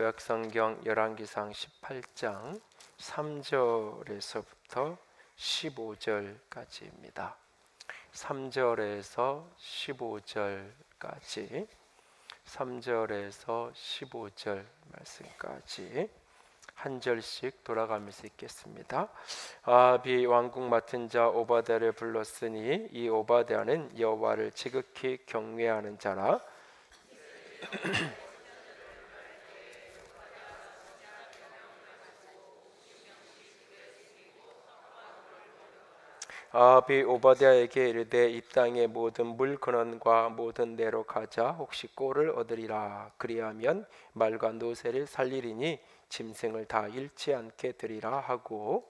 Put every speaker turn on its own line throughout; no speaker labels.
구약성경 열왕기상 18장 3절에서부터 15절까지입니다. 3절에서 15절까지 3절에서 15절 말씀까지 한 절씩 돌아가면서 읽겠습니다. 아합이 왕궁 맡은 자 오바댜를 불렀으니 이 오바댜는 여호와를 지극히 경외하는 자라. 아합이 오바댜에게 이르되 이 땅의 모든 물 근원과 모든 데로 가자. 혹시 꼴을 얻으리라. 그리하면 말과 노새를 살리리니 짐승을 다 잃지 않게 되리라 하고,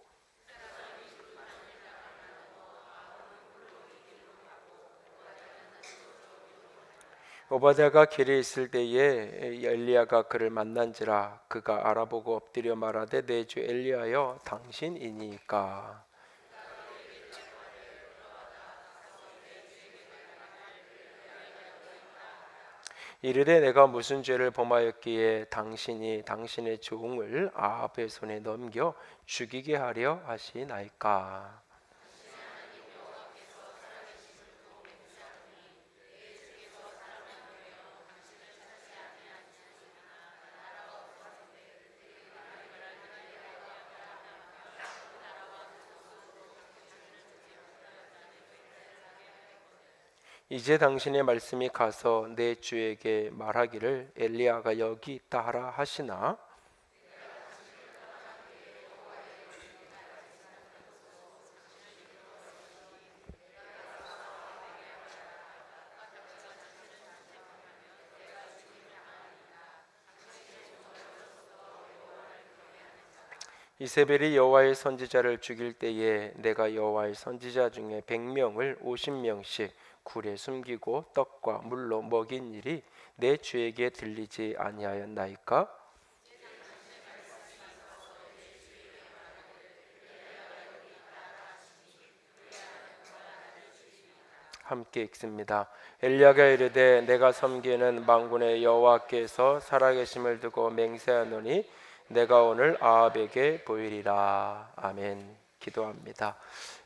오바댜가 길에 있을 때에 엘리야가 그를 만난지라. 그가 알아보고 엎드려 말하되 내 주 엘리야여 당신이니까. 이르되 내가 무슨 죄를 범하였기에 당신이 당신의 종을 아합의 손에 넘겨 죽이게 하려 하시나이까. 이제 당신의 말씀이 가서 내 주에게 말하기를 엘리야가 여기 있다 하라 하시나. 이세벨이 여호와의 선지자를 죽일 때에 내가 여호와의 선지자 중에 100명을 50명씩 굴에 숨기고 떡과 물로 먹인 일이 내 주에게 들리지 아니하였나이까? 함께 읽습니다. 엘리야가 이르되 내가 섬기는 만군의 여호와께서 살아계심을 두고 맹세하노니 내가 오늘 아합에게 보이리라. 아멘. 기도합니다.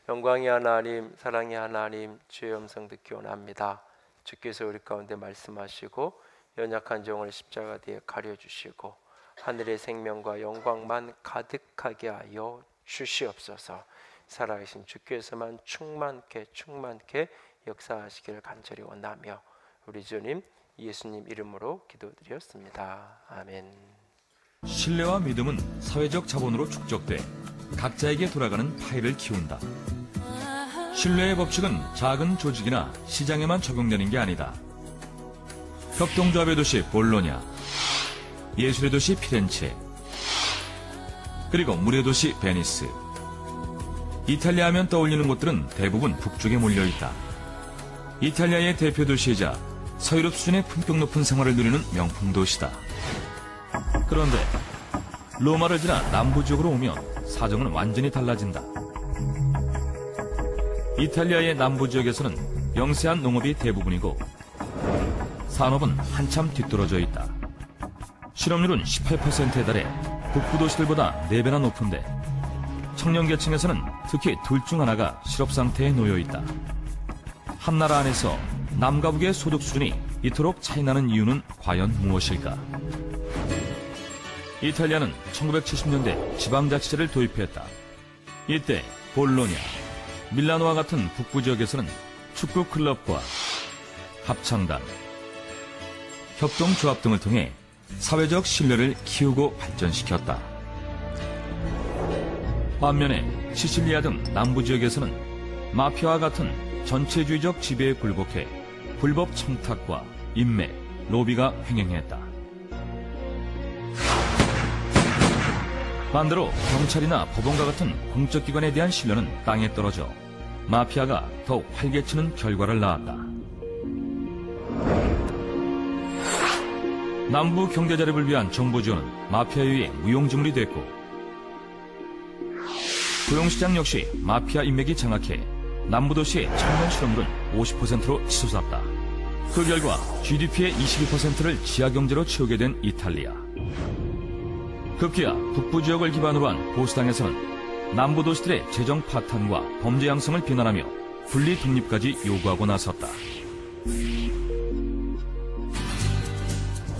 영광의 하나님, 사랑의 하나님, 주의 음성 듣기 원합니다. 주께서 우리 가운데 말씀하시고 연약한 종을 십자가 뒤에 가려주시고 하늘의 생명과 영광만 가득하게 하여 주시옵소서. 살아계신 주께서만 충만케 역사하시기를 간절히 원하며 우리 주님 예수님 이름으로 기도드렸습니다. 아멘.
신뢰와 믿음은 사회적 자본으로 축적돼 각자에게 돌아가는 파일을 키운다. 신뢰의 법칙은 작은 조직이나 시장에만 적용되는 게 아니다. 협동조합의 도시 볼로냐, 예술의 도시 피렌체, 그리고 물의 도시 베니스. 이탈리아 하면 떠올리는 곳들은 대부분 북쪽에 몰려있다. 이탈리아의 대표 도시이자 서유럽 수준의 품격 높은 생활을 누리는 명품 도시다. 그런데 로마를 지나 남부 지역으로 오면 사정은 완전히 달라진다. 이탈리아의 남부 지역에서는 영세한 농업이 대부분이고 산업은 한참 뒤떨어져 있다. 실업률은 18%에 달해 북부 도시들보다 4배나 높은데 청년 계층에서는 특히 둘 중 하나가 실업 상태에 놓여 있다. 한 나라 안에서 남과 북의 소득 수준이 이토록 차이나는 이유는 과연 무엇일까? 이탈리아는 1970년대 지방자치제를 도입했다. 이때 볼로냐, 밀라노와 같은 북부 지역에서는 축구 클럽과 합창단, 협동조합 등을 통해 사회적 신뢰를 키우고 발전시켰다. 반면에 시칠리아 등 남부 지역에서는 마피아와 같은 전체주의적 지배에 굴복해 불법 청탁과 인맥, 로비가 횡행했다. 반대로 경찰이나 법원과 같은 공적 기관에 대한 신뢰는 땅에 떨어져 마피아가 더욱 활개치는 결과를 낳았다. 남부 경제 자립을 위한 정부 지원은 마피아에 의해 무용지물이 됐고 고용시장 역시 마피아 인맥이 장악해 남부도시의 청년 실업률은 50%로 치솟았다. 그 결과 GDP의 22%를 지하경제로 채우게 된 이탈리아. 급기야 북부 지역을 기반으로 한 보수당에서는 남부 도시들의 재정 파탄과 범죄 양성을 비난하며 분리 독립까지 요구하고 나섰다.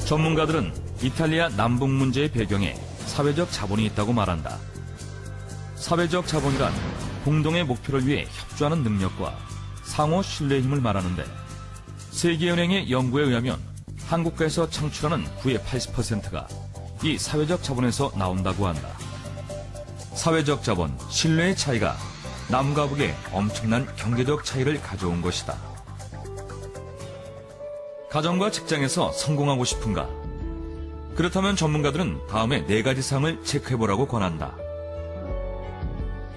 전문가들은 이탈리아 남북 문제의 배경에 사회적 자본이 있다고 말한다. 사회적 자본이란 공동의 목표를 위해 협조하는 능력과 상호 신뢰의 힘을 말하는데, 세계은행의 연구에 의하면 한국가에서 창출하는 부의 80%가 이 사회적 자본에서 나온다고 한다. 사회적 자본, 신뢰의 차이가 남과 북의 엄청난 경제적 차이를 가져온 것이다. 가정과 직장에서 성공하고 싶은가? 그렇다면 전문가들은 다음에 4가지 사항을 체크해보라고 권한다.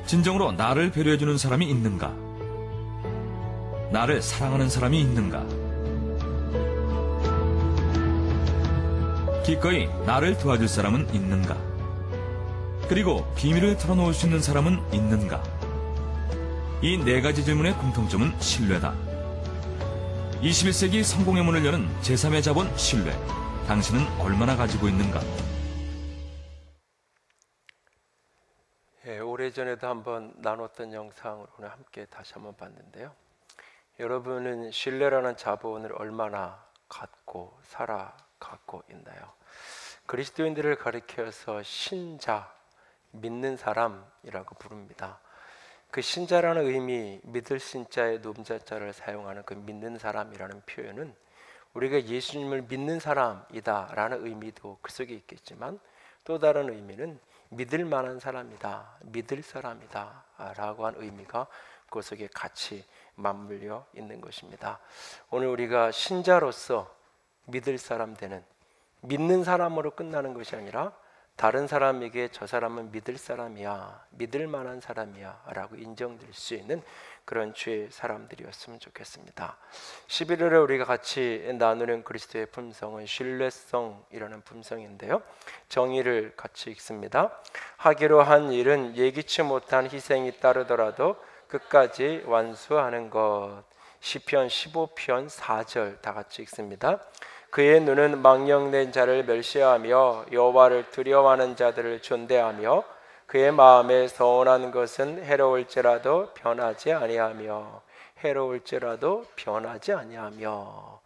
진정으로 나를 배려해주는 사람이 있는가? 나를 사랑하는 사람이 있는가? 기꺼이 나를 도와줄 사람은 있는가? 그리고 비밀을 털어놓을 수 있는 사람은 있는가? 이 4가지 질문의 공통점은 신뢰다. 21세기 성공의 문을 여는 제3의 자본, 신뢰. 당신은 얼마나 가지고 있는가?
오래전에도 한번 나눴던 영상으로 오늘 함께 다시 한번 봤는데요. 여러분은 신뢰라는 자본을 얼마나 갖고 살아가고 있나요? 그리스도인들을 가리켜서 신자, 믿는 사람이라고 부릅니다. 그 신자라는 의미, 믿을 신자의 놈자자를 사용하는 그 믿는 사람이라는 표현은 우리가 예수님을 믿는 사람이다 라는 의미도 그 속에 있겠지만, 또 다른 의미는 믿을 만한 사람이다, 믿을 사람이다 라고 한 의미가 그 속에 같이 맞물려 있는 것입니다. 오늘 우리가 신자로서 믿을 사람 되는, 믿는 사람으로 끝나는 것이 아니라 다른 사람에게 저 사람은 믿을 사람이야, 믿을 만한 사람이야 라고 인정될 수 있는 그런 주의 사람들이었으면 좋겠습니다. 11월에 우리가 같이 나누는 그리스도의 품성은 신뢰성이라는 품성인데요, 정의를 같이 읽습니다. 하기로 한 일은 예기치 못한 희생이 따르더라도 끝까지 완수하는 것. 시편 15편 4절 다 같이 읽습니다. 그의 눈은 망령된 자를 멸시하며 여호와를 두려워하는 자들을 존대하며 그의 마음에 서운한 것은 해로울지라도 변하지 아니하며. 해로울지라도 변하지 아니하며.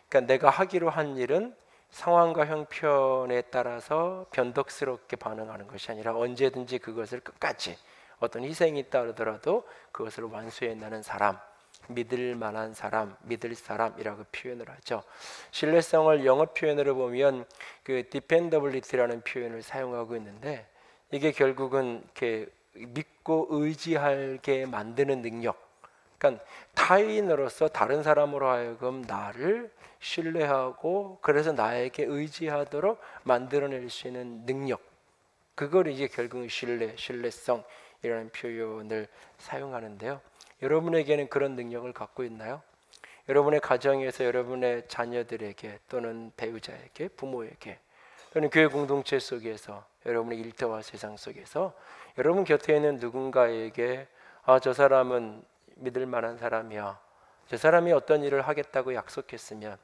그러니까 내가 하기로 한 일은 상황과 형편에 따라서 변덕스럽게 반응하는 것이 아니라 언제든지 그것을 끝까지 어떤 희생이 따르더라도 그것을 완수해내는 사람, 믿을 만한 사람, 믿을 사람이라고 표현을 하죠. 신뢰성을 영어 표현으로 보면 그 dependability라는 표현을 사용하고 있는데, 이게 결국은 이렇게 믿고 의지하게 만드는 능력. 그러니까 타인으로서 다른 사람으로 하여금 나를 신뢰하고 그래서 나에게 의지하도록 만들어낼 수 있는 능력. 그걸 이제 결국은 신뢰성이라는 표현을 사용하는데요. 여러분에게는 그런 능력을 갖고 있나요? 여러분의 가정에서 여러분의 자녀들에게 또는 배우자에게, 부모에게, 또는 교회 공동체 속에서, 여러분의 일터와 세상 속에서 여러분 곁에 있는 누군가에게 저 사람은 믿을 만한 사람이야, 저 사람이 어떤 일을 하겠다고 약속했으면,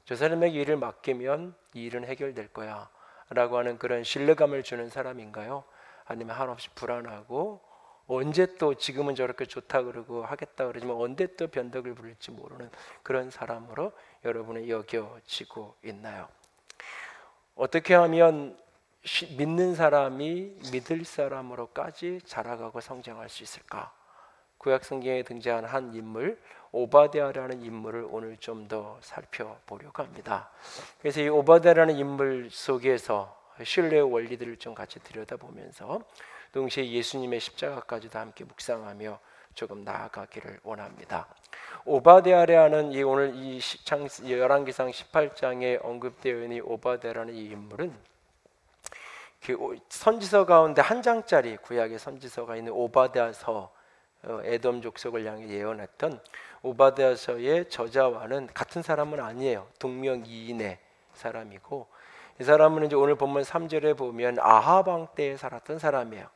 저 사람에게 일을 맡기면 이 일은 해결될 거야 라고 하는 그런 신뢰감을 주는 사람인가요? 아니면 한없이 불안하고 언제 또 지금은 저렇게 좋다 그러고 하겠다 그러지만 언제 또 변덕을 부릴지 모르는 그런 사람으로 여러분은 여겨지고 있나요? 어떻게 하면 믿는 사람이 믿을 사람으로까지 자라가고 성장할 수 있을까? 구약 성경에 등장한 한 인물, 오바댜라는 인물을 오늘 좀 더 살펴보려고 합니다. 그래서 이 오바댜라는 인물 속에서 신뢰의 원리들을 좀 같이 들여다보면서 동시에 예수님의 십자가까지도 함께 묵상하며 조금 나아가기를 원합니다. 오바댜라는 이 오늘 이 열왕기상 18장에 언급되어 있는 이 오바댜라는 이 인물은 그 선지서 가운데 한 장짜리 구약의 선지서가 있는 오바댜서, 에돔 족속을 향해 예언했던 오바댜서의 저자와는 같은 사람은 아니에요. 동명이인의 사람이고, 이 사람은 이제 오늘 본문 3절에 보면 아합 왕 때에 살았던 사람이에요.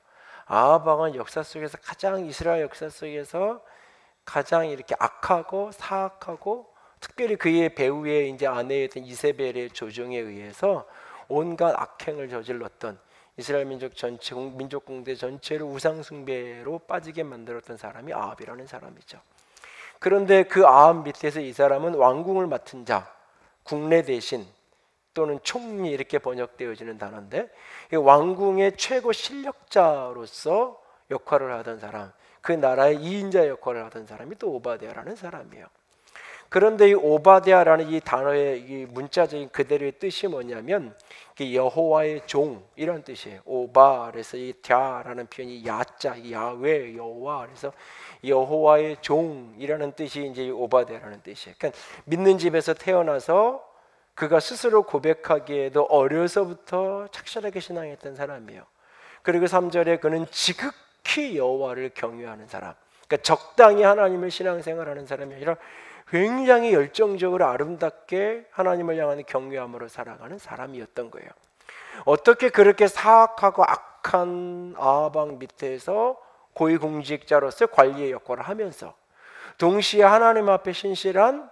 아합 왕은 역사 속에서 가장, 이스라엘 역사 속에서 가장 이렇게 악하고 사악하고, 특별히 그의 배우의 이제 아내였던 이세벨의 조종에 의해서 온갖 악행을 저질렀던, 이스라엘 민족 전체, 민족 공대 전체를 우상 숭배로 빠지게 만들었던 사람이 아합이라는 사람이죠. 그런데 그 아합 밑에서 이 사람은 왕궁을 맡은 자, 국내 대신 또는 총리 이렇게 번역되어지는 단어인데, 왕궁의 최고 실력자로서 역할을 하던 사람, 그 나라의 2인자 역할을 하던 사람이 또 오바댜라는 사람이에요. 그런데 이 오바댜라는 이 단어의 이 문자적인 그대로의 뜻이 뭐냐면 여호와의 종 이런 뜻이에요. 오바 그래서 이 갸라는 표현이 야자, 야외, 여호와, 그래서 여호와의 종이라는 뜻이 이제 오바댜라는 뜻이에요. 그러니까 믿는 집에서 태어나서 그가 스스로 고백하기에도 어려서부터 착실하게 신앙했던 사람이에요. 그리고 3절에 그는 지극히 여호와를 경외하는 사람, 그러니까 적당히 하나님을 신앙생활하는 사람이 아니라 굉장히 열정적으로 아름답게 하나님을 향하는 경외함으로 살아가는 사람이었던 거예요. 어떻게 그렇게 사악하고 악한 아합 왕 밑에서 고위공직자로서 관리의 역할을 하면서 동시에 하나님 앞에 신실한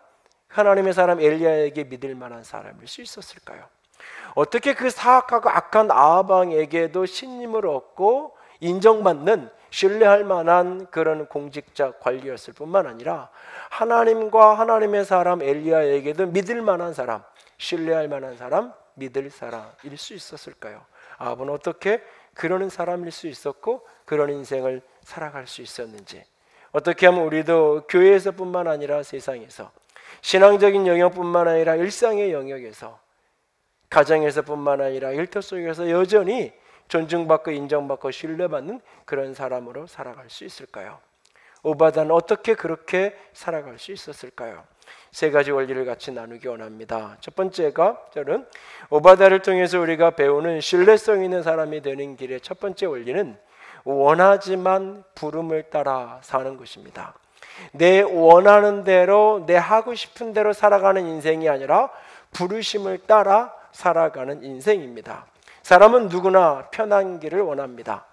하나님의 사람 엘리야에게 믿을 만한 사람일 수 있었을까요? 어떻게 그 사악하고 악한 아합 왕에게도 신임을 얻고 인정받는 신뢰할 만한 그런 공직자 관리였을 뿐만 아니라 하나님과 하나님의 사람 엘리야에게도 믿을 만한 사람, 신뢰할 만한 사람, 믿을 사람일 수 있었을까요? 아합은 어떻게 그러는 사람일 수 있었고 그런 인생을 살아갈 수 있었는지, 어떻게 하면 우리도 교회에서뿐만 아니라 세상에서 신앙적인 영역뿐만 아니라 일상의 영역에서 가정에서뿐만 아니라 일터 속에서 여전히 존중받고 인정받고 신뢰받는 그런 사람으로 살아갈 수 있을까요? 오바댜는 어떻게 그렇게 살아갈 수 있었을까요? 세 가지 원리를 같이 나누기 원합니다. 첫 번째가 저는 오바댜를 통해서 우리가 배우는 신뢰성 있는 사람이 되는 길의 첫 번째 원리는 원하지만 부름을 따라 사는 것입니다. 내 원하는 대로, 내 하고 싶은 대로 살아가는 인생이 아니라 부르심을 따라 살아가는 인생입니다. 사람은 누구나 편한 길을 원합니다.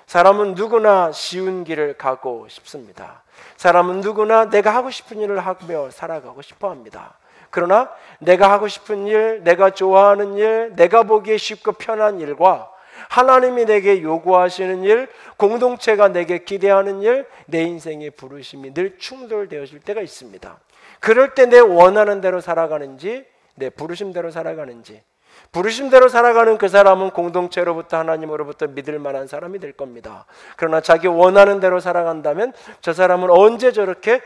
사람은 누구나 쉬운 길을 가고 싶습니다. 사람은 누구나 내가 하고 싶은 일을 하며 살아가고 싶어 합니다. 그러나 내가 하고 싶은 일, 내가 좋아하는 일, 내가 보기에 쉽고 편한 일과 하나님이 내게 요구하시는 일, 공동체가 내게 기대하는 일, 내 인생의 부르심이 늘 충돌되어질 때가 있습니다. 그럴 때 내 원하는 대로 살아가는지, 내 부르심대로 살아가는지, 부르심대로 살아가는 그 사람은 공동체로부터 하나님으로부터 믿을 만한 사람이 될 겁니다. 그러나 자기 원하는 대로 살아간다면 저 사람은 언제 저렇게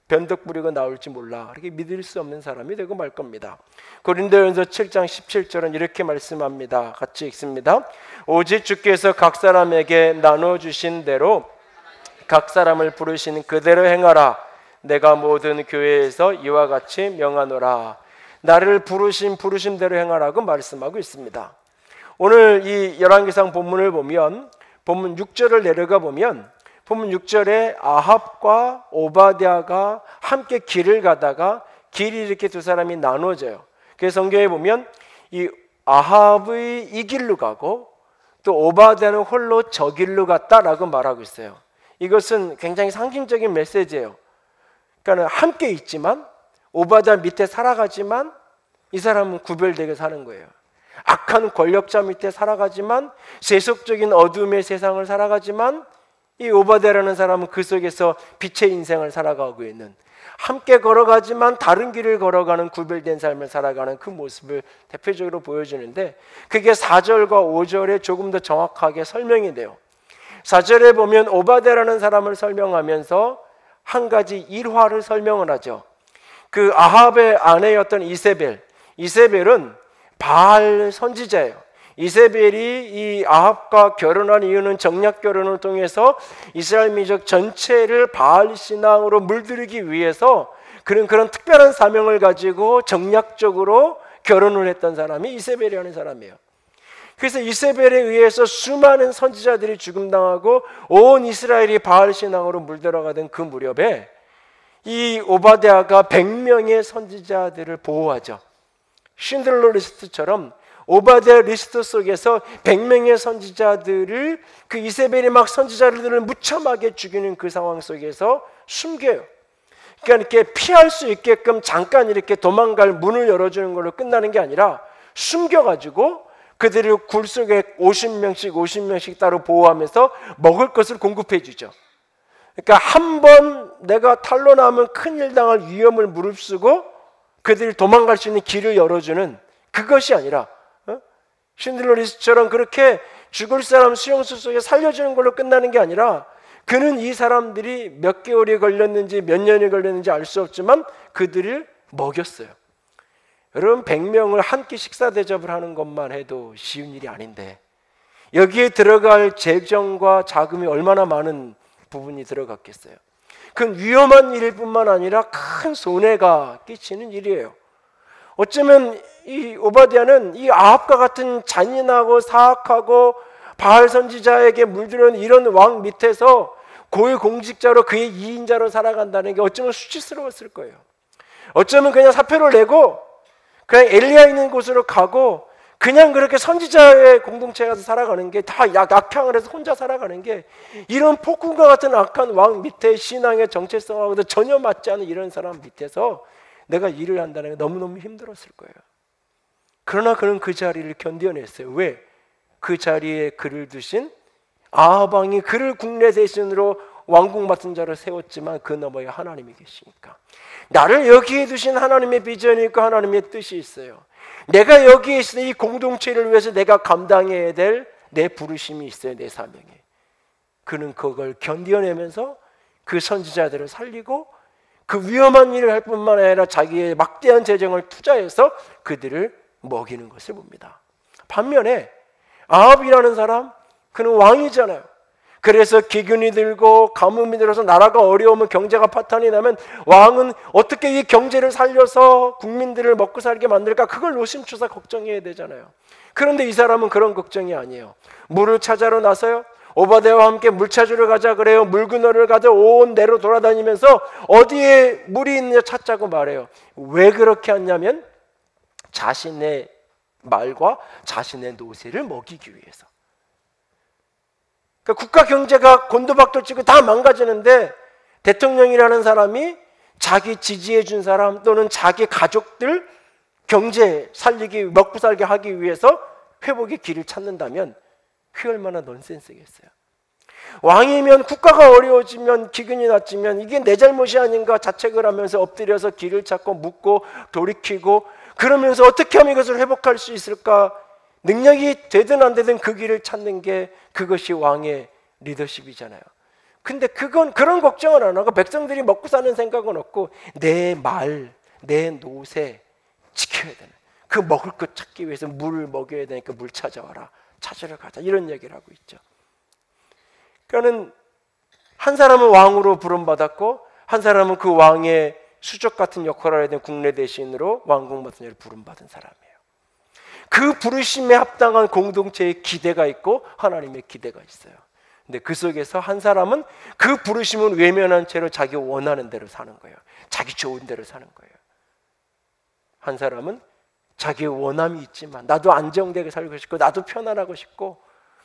변덕 부리고 나올지 몰라, 그렇게 믿을 수 없는 사람이 되고 말 겁니다. 고린도전서 7장 17절은 이렇게 말씀합니다. 같이 읽습니다. 오직 주께서 각 사람에게 나눠주신 대로 각 사람을 부르신 그대로 행하라. 내가 모든 교회에서 이와 같이 명하노라. 나를 부르심대로 행하라고 말씀하고 있습니다. 오늘 이 열왕기상 본문을 보면 본문 6절을 내려가 보면 본문 6절에 아합과 오바댜가 함께 길을 가다가 길이 이렇게 두 사람이 나눠져요. 그래서 성경에 보면 이 아합의 이 길로 가고 또 오바댜는 홀로 저 길로 갔다라고 말하고 있어요. 이것은 굉장히 상징적인 메시지예요. 그러니까 함께 있지만 오바댜 밑에 살아가지만 이 사람은 구별되게 사는 거예요. 악한 권력자 밑에 살아가지만 세속적인 어둠의 세상을 살아가지만 이 오바댜라는 사람은 그 속에서 빛의 인생을 살아가고 있는, 함께 걸어가지만 다른 길을 걸어가는 구별된 삶을 살아가는 그 모습을 대표적으로 보여주는데, 그게 4절과 5절에 조금 더 정확하게 설명이 돼요. 4절에 보면 오바댜라는 사람을 설명하면서 한 가지 일화를 설명을 하죠. 그 아합의 아내였던 이세벨은 바알 선지자예요. 이세벨이 이 아합과 결혼한 이유는 정략 결혼을 통해서 이스라엘 민족 전체를 바알 신앙으로 물들이기 위해서 그런 특별한 사명을 가지고 정략적으로 결혼을 했던 사람이 이세벨이라는 사람이에요. 그래서 이세벨에 의해서 수많은 선지자들이 죽음당하고 온 이스라엘이 바알 신앙으로 물들어가던 그 무렵에 이 오바댜가 100명의 선지자들을 보호하죠. 쉰들러 리스트처럼 오바댜 리스트 속에서 100명의 선지자들을 그 이세벨이 막 선지자들을 무참하게 죽이는 그 상황 속에서 숨겨요. 그러니까 이렇게 피할 수 있게끔 잠깐 이렇게 도망갈 문을 열어주는 걸로 끝나는 게 아니라 숨겨가지고 그들을 굴 속에 50명씩 따로 보호하면서 먹을 것을 공급해 주죠. 그러니까 한 번 내가 탄로나면 큰일 당할 위험을 무릅쓰고 그들이 도망갈 수 있는 길을 열어주는 그것이 아니라 신들러 리스트처럼 그렇게 죽을 사람 수용소 속에 살려주는 걸로 끝나는 게 아니라 그는 이 사람들이 몇 개월이 걸렸는지 몇 년이 걸렸는지 알 수 없지만 그들을 먹였어요. 여러분 100명을 한 끼 식사 대접을 하는 것만 해도 쉬운 일이 아닌데 여기에 들어갈 재정과 자금이 얼마나 많은 부분이 들어갔겠어요. 그건 위험한 일일 뿐만 아니라 큰 손해가 끼치는 일이에요. 어쩌면 이 오바댜는 이 아합과 같은 잔인하고 사악하고 바알 선지자에게 물들은 이런 왕 밑에서 고위공직자로 그의 이인자로 살아간다는 게 어쩌면 수치스러웠을 거예요. 어쩌면 그냥 사표를 내고 그냥 엘리야 있는 곳으로 가고 그냥 그렇게 선지자의 공동체에 가서 살아가는 게 다 악향을 해서 혼자 살아가는 게 이런 폭군과 같은 악한 왕 밑에 신앙의 정체성하고도 전혀 맞지 않은 이런 사람 밑에서 내가 일을 한다는 게 너무너무 힘들었을 거예요. 그러나 그는 그 자리를 견뎌냈어요. 왜? 그 자리에 그를 두신 아합 왕이 그를 국내 대신으로 왕궁 맡은 자로 세웠지만 그 너머에 하나님이 계시니까. 나를 여기에 두신 하나님의 비전이 있고 하나님의 뜻이 있어요. 내가 여기에 있으니 이 공동체를 위해서 내가 감당해야 될 내 부르심이 있어요. 내 사명이. 그는 그걸 견뎌내면서 그 선지자들을 살리고 그 위험한 일을 할 뿐만 아니라 자기의 막대한 재정을 투자해서 그들을 먹이는 것을 봅니다. 반면에 아합이라는 사람, 그는 왕이잖아요. 그래서 기근이 들고 가뭄이 들어서 나라가 어려우면 경제가 파탄이 나면 왕은 어떻게 이 경제를 살려서 국민들을 먹고 살게 만들까 그걸 노심초사 걱정해야 되잖아요. 그런데 이 사람은 그런 걱정이 아니에요. 물을 찾아러 나서요. 오바댜와 함께 물 찾으러 가자 그래요. 물 그늘을 가져 온 내로 돌아다니면서 어디에 물이 있느냐 찾자고 말해요. 왜 그렇게 하냐면 자신의 말과 자신의 노새를 먹이기 위해서. 그러니까 국가 경제가 곤두박돌치고 다 망가지는데 대통령이라는 사람이 자기 지지해 준 사람 또는 자기 가족들 경제 살리기 먹고 살게 하기 위해서 회복의 길을 찾는다면 그게 얼마나 넌센스겠어요. 왕이면 국가가 어려워지면 기근이 낮지면 이게 내 잘못이 아닌가 자책을 하면서 엎드려서 길을 찾고 묻고 돌이키고 그러면서 어떻게 하면 이것을 회복할 수 있을까 능력이 되든 안 되든 그 길을 찾는 게 그것이 왕의 리더십이잖아요. 근데 그건 그런 걱정을 안 하고 백성들이 먹고 사는 생각은 없고 내 말, 내 노새 지켜야 되는 그 먹을 것 찾기 위해서 물을 먹여야 되니까 물 찾아와라. 찾으러 가자. 이런 얘기를 하고 있죠. 그러니까는 한 사람은 왕으로 부름받았고 한 사람은 그 왕의 수족 같은 역할을 해야 되는 국내 대신으로 왕궁 맡은 자를 부름받은 사람이에요. 그 부르심에 합당한 공동체의 기대가 있고 하나님의 기대가 있어요. 근데 그 속에서 한 사람은 그 부르심은 외면한 채로 자기 원하는 대로 사는 거예요. 자기 좋은 대로 사는 거예요. 한 사람은 자기 원함이 있지만 나도 안정되게 살고 싶고 나도 편안하고 싶고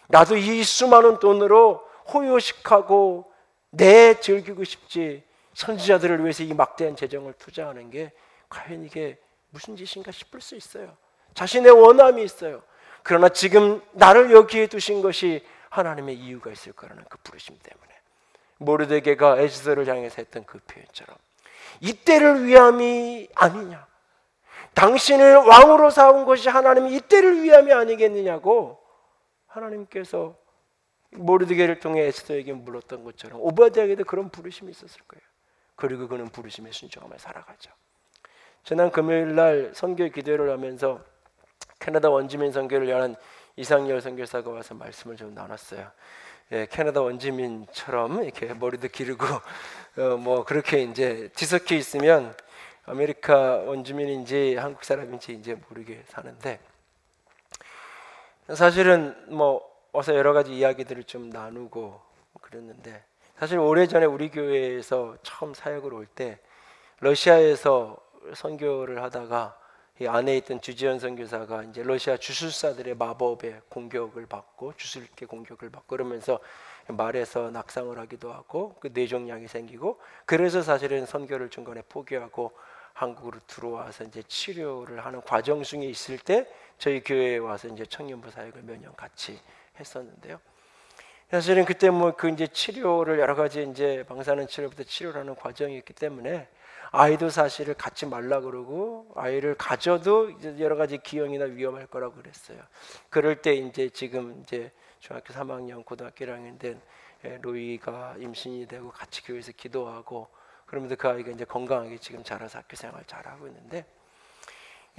나도 이 수많은 돈으로 호요식하고 내 즐기고 싶지 선지자들을 위해서 이 막대한 재정을 투자하는 게 과연 이게 무슨 짓인가 싶을 수 있어요. 자신의 원함이 있어요. 그러나 지금 나를 여기에 두신 것이 하나님의 이유가 있을 거라는 그 부르심 때문에 모르드게가 에스더를 향해서 했던 그 표현처럼 이때를 위함이 아니냐 당신을 왕으로 세운 것이 하나님이 이때를 위함이 아니겠느냐고 하나님께서 모르드게를 통해 에스더에게 물었던 것처럼 오바댜에게도 그런 부르심이 있었을 거예요. 그리고 그는 부르심에 순종하며 살아가죠. 지난 금요일 날 선교 기도를 하면서 캐나다 원주민 선교를 위한 이상열 선교사가 와서 말씀을 좀 나눴어요. 예, 캐나다 원주민처럼 이렇게 머리도 기르고 뭐 그렇게 이제 뒤섞여 있으면 아메리카 원주민인지 한국 사람인지 이제 모르게 사는데 사실은 뭐 와서 여러 가지 이야기들을 좀 나누고 그랬는데 사실 오래전에 우리 교회에서 처음 사역을 올 때 러시아에서 선교를 하다가 이 안에 있던 주지현 선교사가 이제 러시아 주술사들의 마법의 공격을 받고 주술계 공격을 받고 그러면서 말에서 낙상을 하기도 하고 그 뇌종양이 생기고 그래서 사실은 선교를 중간에 포기하고 한국으로 들어와서 이제 치료를 하는 과정 중에 있을 때 저희 교회에 와서 이제 청년부 사역을 몇 년 같이 했었는데요. 사실은 그때 뭐 그 이제 치료를 여러 가지 이제 방사능 치료부터 치료를 하는 과정이 있기 때문에 아이도 사실을 갖지 말라 그러고 아이를 가져도 이제 여러 가지 기형이나 위험할 거라고 그랬어요. 그럴 때 이제 지금 이제 중학교 3학년, 고등학교 1학년 된 로이가 임신이 되고 같이 교회에서 기도하고 그러면서 그 아이가 이제 건강하게 지금 자라서 학교 생활 잘하고 있는데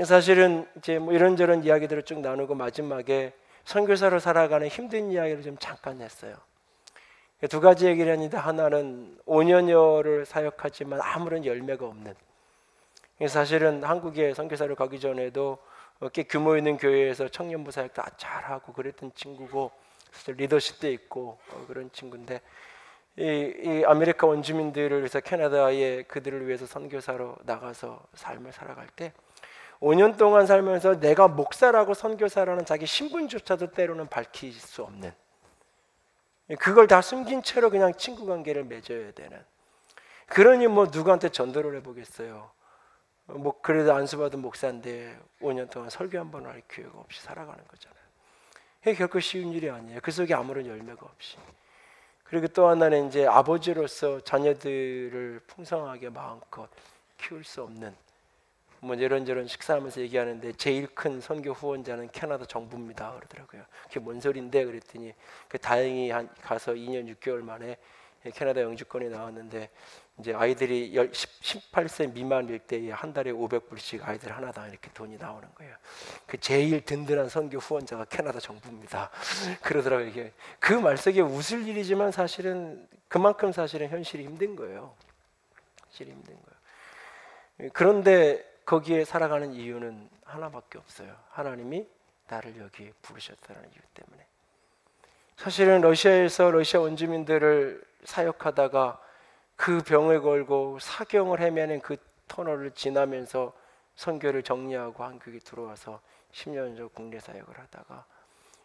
사실은 이제 뭐 이런저런 이야기들을 쭉 나누고 마지막에 선교사로 살아가는 힘든 이야기를 좀 잠깐 했어요. 두 가지 얘기를 했는데 하나는 5년여를 사역하지만 아무런 열매가 없는, 사실은 한국에 선교사로 가기 전에도 꽤 규모 있는 교회에서 청년부 사역도 잘하고 그랬던 친구고 사실 리더십도 있고 그런 친구인데 이 아메리카 원주민들을 위해서 캐나다에 그들을 위해서 선교사로 나가서 삶을 살아갈 때 5년 동안 살면서 내가 목사라고 선교사라는 자기 신분조차도 때로는 밝힐 수 없는, 그걸 다 숨긴 채로 그냥 친구 관계를 맺어야 되는, 그러니 뭐 누구한테 전도를 해보겠어요. 뭐 그래도 안수받은 목사인데 5년 동안 설교 한 번 할 기회가 없이 살아가는 거잖아요. 이게 결코 쉬운 일이 아니에요. 그 속에 아무런 열매가 없이. 그리고 또 하나는 이제 아버지로서 자녀들을 풍성하게 마음껏 키울 수 없는, 뭐 이런저런 식사하면서 얘기하는데 제일 큰 선교 후원자는 캐나다 정부입니다 그러더라고요. 그게 뭔 소린데 그랬더니 다행히 가서 2년 6개월 만에 캐나다 영주권이 나왔는데 이제 아이들이 18세 미만일 때에 한 달에 500불씩 아이들 하나당 이렇게 돈이 나오는 거예요. 그 제일 든든한 선교 후원자가 캐나다 정부입니다. 그러더라고요. 이게 그 말 속에 웃을 일이지만 사실은 그만큼 사실은 현실이 힘든 거예요. 현실이 힘든 거예요. 그런데 거기에 살아가는 이유는 하나밖에 없어요. 하나님이 나를 여기 부르셨다는 이유 때문에. 사실은 러시아에서 러시아 원주민들을 사역하다가 그 병을 걸고 사경을 헤매는 그 터널을 지나면서 선교를 정리하고 한국에 들어와서 10년 전 국내 사역을 하다가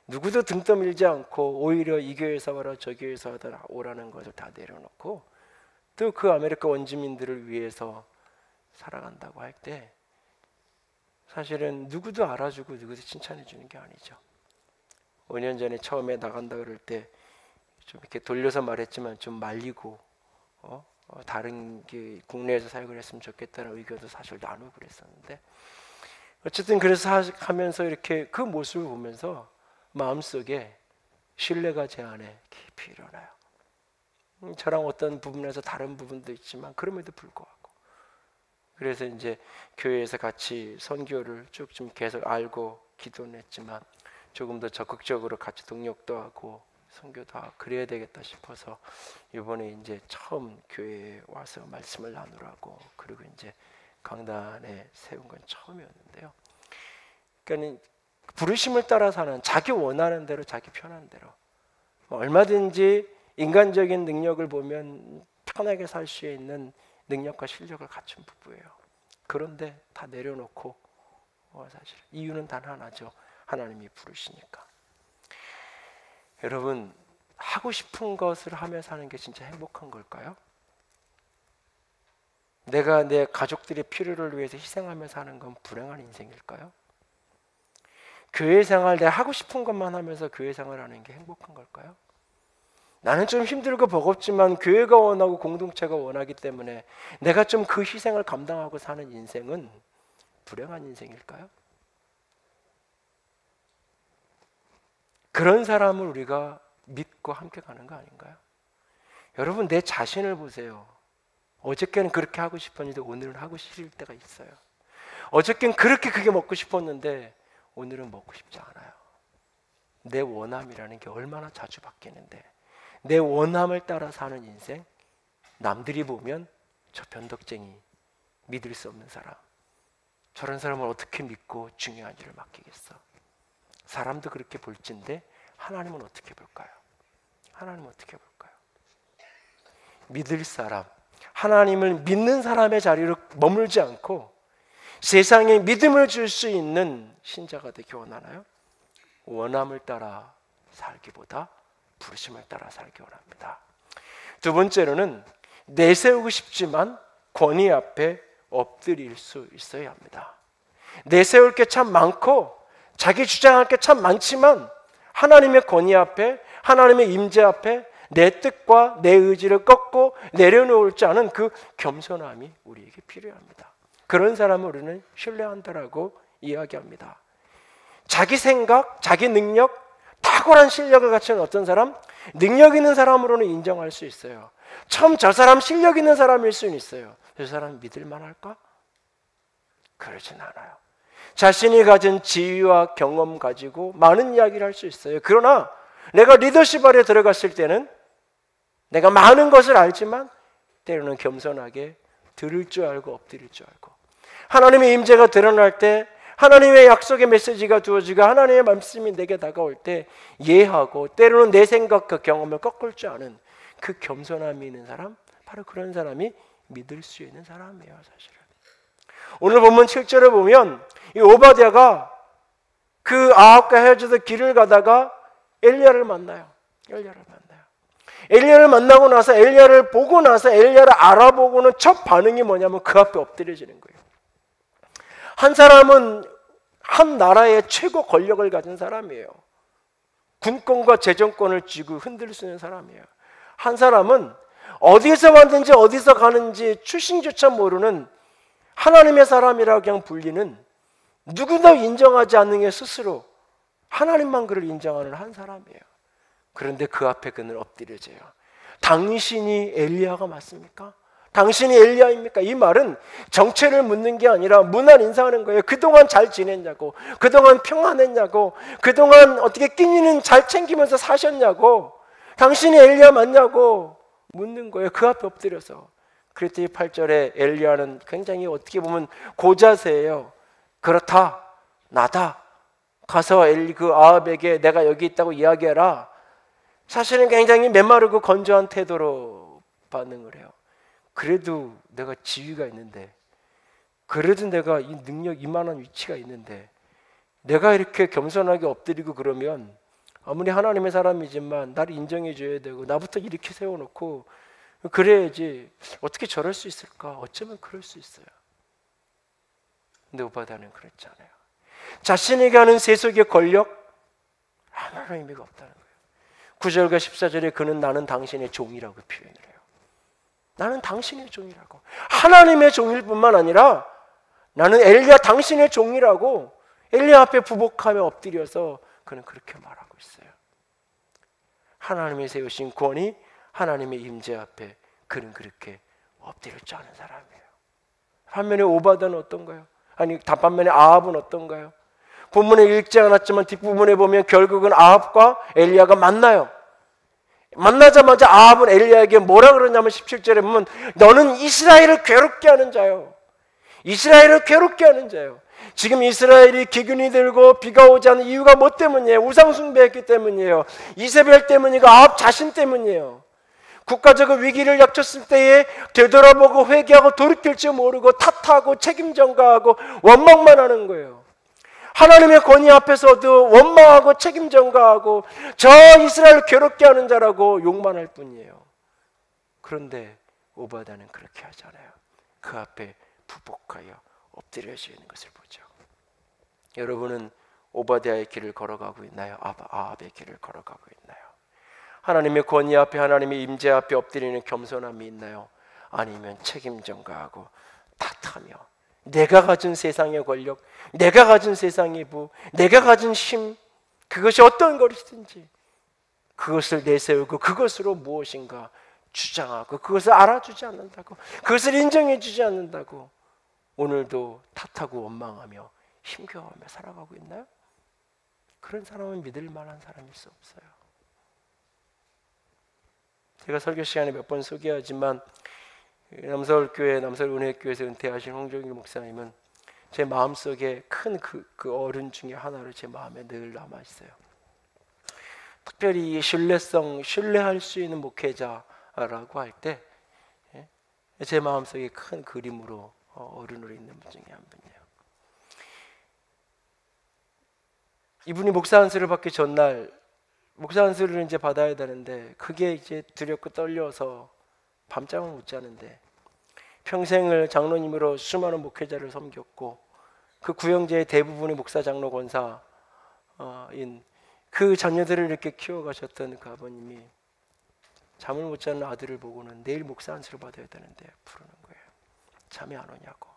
누구도 등 떠밀지 않고 오히려 이 교회에서 와라 저 교회에서 와라 오라는 것을 다 내려놓고 또 그 아메리카 원주민들을 위해서 살아간다고 할 때 사실은 누구도 알아주고 누구도 칭찬해 주는 게 아니죠. 5년 전에 처음에 나간다 그럴 때 좀 이렇게 돌려서 말했지만 좀 말리고 다른 게 국내에서 사역을 했으면 좋겠다는 의견도 사실 나누고 그랬었는데 어쨌든 그래서 하면서 이렇게 그 모습을 보면서 마음속에 신뢰가 제 안에 깊이 일어나요. 저랑 어떤 부분에서 다른 부분도 있지만 그럼에도 불구하고 그래서 이제 교회에서 같이 선교를 쭉 좀 계속 알고 기도는 했지만 조금 더 적극적으로 같이 동력도 하고 선교도 하고 그래야 되겠다 싶어서 이번에 이제 처음 교회에 와서 말씀을 나누라고 그리고 이제 강단에 세운 건 처음이었는데요. 그러니까 부르심을 따라 사는 자기 원하는 대로 자기 편한 대로 얼마든지 인간적인 능력을 보면 편하게 살 수 있는 능력과 실력을 갖춘 부부예요. 그런데 다 내려놓고 사실 이유는 단 하나죠. 하나님이 부르시니까. 여러분 하고 싶은 것을 하며 사는 게 진짜 행복한 걸까요? 내가 내 가족들의 필요를 위해서 희생하며 사는 건 불행한 인생일까요? 교회 생활 내가 하고 싶은 것만 하면서 교회 생활하는 게 행복한 걸까요? 나는 좀 힘들고 버겁지만 교회가 원하고 공동체가 원하기 때문에 내가 좀 그 희생을 감당하고 사는 인생은 불행한 인생일까요? 그런 사람을 우리가 믿고 함께 가는 거 아닌가요? 여러분 내 자신을 보세요. 어저께는 그렇게 하고 싶었는데 오늘은 하고 싫을 때가 있어요. 어저께는 그렇게 그게 먹고 싶었는데 오늘은 먹고 싶지 않아요. 내 원함이라는 게 얼마나 자주 바뀌는데 내 원함을 따라 사는 인생, 남들이 보면 저 변덕쟁이, 믿을 수 없는 사람, 저런 사람을 어떻게 믿고 중요한 일을 맡기겠어. 사람도 그렇게 볼진데 하나님은 어떻게 볼까요? 하나님은 어떻게 볼까요? 믿을 사람, 하나님을 믿는 사람의 자리로 머물지 않고 세상에 믿음을 줄 수 있는 신자가 되기 원하나요? 원함을 따라 살기보다 부르심을 따라 살기 원합니다. 두 번째로는 내세우고 싶지만 권위 앞에 엎드릴 수 있어야 합니다. 내세울 게 참 많고 자기 주장할 게 참 많지만 하나님의 권위 앞에, 하나님의 임재 앞에 내 뜻과 내 의지를 꺾고 내려놓을 줄 아는 그 겸손함이 우리에게 필요합니다. 그런 사람을 우리는 신뢰한다라고 이야기합니다. 자기 생각, 자기 능력, 탁월한 실력을 갖춘 어떤 사람, 능력 있는 사람으로는 인정할 수 있어요. 처음 저 사람 실력 있는 사람일 수는 있어요. 저 사람 믿을 만할까? 그러진 않아요. 자신이 가진 지위와 경험 가지고 많은 이야기를 할 수 있어요. 그러나 내가 리더십 아래 들어갔을 때는 내가 많은 것을 알지만 때로는 겸손하게 들을 줄 알고 엎드릴 줄 알고, 하나님의 임재가 드러날 때, 하나님의 약속의 메시지가 주어지고 하나님의 말씀이 내게 다가올 때 이해하고 때로는 내 생각과 경험을 꺾을 줄 아는 그 겸손함이 있는 사람, 바로 그런 사람이 믿을 수 있는 사람이에요. 사실은 오늘 본문 7절을 보면 이 오바댜가 그 아합과 헤어져서 길을 가다가 엘리야를 만나요. 엘리야를 만나고 나서, 엘리야를 보고 나서, 엘리야를 알아보고는 첫 반응이 뭐냐면 그 앞에 엎드려지는 거예요. 한 사람은 한 나라의 최고 권력을 가진 사람이에요. 군권과 재정권을 쥐고 흔들 수 있는 사람이에요. 한 사람은 어디서 왔는지 어디서 가는지 출신조차 모르는 하나님의 사람이라고 그냥 불리는, 누구도 인정하지 않는 게 스스로 하나님만 그를 인정하는 한 사람이에요. 그런데 그 앞에 그는 엎드려져요. 당신이 엘리야가 맞습니까? 당신이 엘리야입니까? 이 말은 정체를 묻는 게 아니라 문안 인사하는 거예요. 그동안 잘 지냈냐고, 그동안 평안했냐고, 그동안 어떻게 끼니는 잘 챙기면서 사셨냐고, 당신이 엘리야 맞냐고 묻는 거예요. 그 앞에 엎드려서. 그랬더니 8절에 엘리야는 굉장히 어떻게 보면 고자세예요. 그렇다, 나다, 가서 그 아합에게 내가 여기 있다고 이야기해라. 사실은 굉장히 메마르고 건조한 태도로 반응을 해요. 그래도 내가 지위가 있는데, 그래도 내가 이 능력, 이만한 위치가 있는데 내가 이렇게 겸손하게 엎드리고 그러면 아무리 하나님의 사람이지만 나를 인정해 줘야 되고, 나부터 이렇게 세워놓고 그래야지 어떻게 저럴 수 있을까? 어쩌면 그럴 수 있어요. 근데 오바댜는 그렇지 않아요. 자신에게 하는 세속의 권력 아무런 의미가 없다는 거예요. 9절과 14절에 그는 나는 당신의 종이라고 표현을 해요. 나는 당신의 종이라고. 하나님의 종일 뿐만 아니라 나는 엘리야 당신의 종이라고 엘리야 앞에 부복하며 엎드려서 그는 그렇게 말하고 있어요. 하나님의 세우신 권위, 하나님의 임재 앞에 그는 그렇게 엎드릴 줄 아는 사람이에요. 반면에 오바댜는 어떤가요? 아니, 반면에 아합은 어떤가요? 본문에 읽지 않았지만 뒷부분에 보면 결국은 아합과 엘리야가 만나요. 만나자마자 아합은 엘리야에게 뭐라 그러냐면 17절에 보면 너는 이스라엘을 괴롭게 하는 자요. 이스라엘을 괴롭게 하는 자요. 지금 이스라엘이 기근이 들고 비가 오지 않는 이유가 뭐 때문이에요? 우상 숭배했기 때문이에요. 이세벨 때문이고 아합 자신 때문이에요. 국가적인 위기를 닥쳤을 때에 되돌아보고 회개하고 돌이킬 줄 모르고 탓하고 책임 전가하고 원망만 하는 거예요. 하나님의 권위 앞에서도 원망하고 책임 전가하고 저 이스라엘을 괴롭게 하는 자라고 욕만 할 뿐이에요. 그런데 오바댜는 그렇게 하지 않아요. 그 앞에 부복하여 엎드려져 있는 것을 보죠. 여러분은 오바댜의 길을 걸어가고 있나요? 아합의 길을 걸어가고 있나요? 하나님의 권위 앞에, 하나님의 임재 앞에 엎드리는 겸손함이 있나요? 아니면 책임 전가하고 탓하며 내가 가진 세상의 권력, 내가 가진 세상의 부, 내가 가진 힘, 그것이 어떤 것이든지 그것을 내세우고 그것으로 무엇인가 주장하고 그것을 알아주지 않는다고, 그것을 인정해 주지 않는다고 오늘도 탓하고 원망하며 힘겨워하며 살아가고 있나요? 그런 사람은 믿을 만한 사람일 수 없어요. 제가 설교 시간에 몇 번 소개하지만 남서울교회, 남서울은혜교회에서 은퇴하신 홍종일 목사님은 제 마음속에 큰 그 어른 중에 하나로 제 마음에 늘 남아있어요. 특별히 신뢰할 수 있는 목회자라고 할 때 제 마음속에 큰 그림으로 어른으로 있는 분 중에 한 분이에요. 이분이 목사 안수를 받기 전날 목사 안수를 이제 받아야 되는데 그게 이제 두렵고 떨려서 밤잠을 못 자는데 평생을 장로님으로 수많은 목회자를 섬겼고 그 구형제의 대부분이 목사, 장로, 권사인 그 자녀들을 이렇게 키워가셨던 그 아버님이 잠을 못 자는 아들을 보고는 내일 목사 안수를 받아야 되는데 부르는 거예요. 잠이 안 오냐고.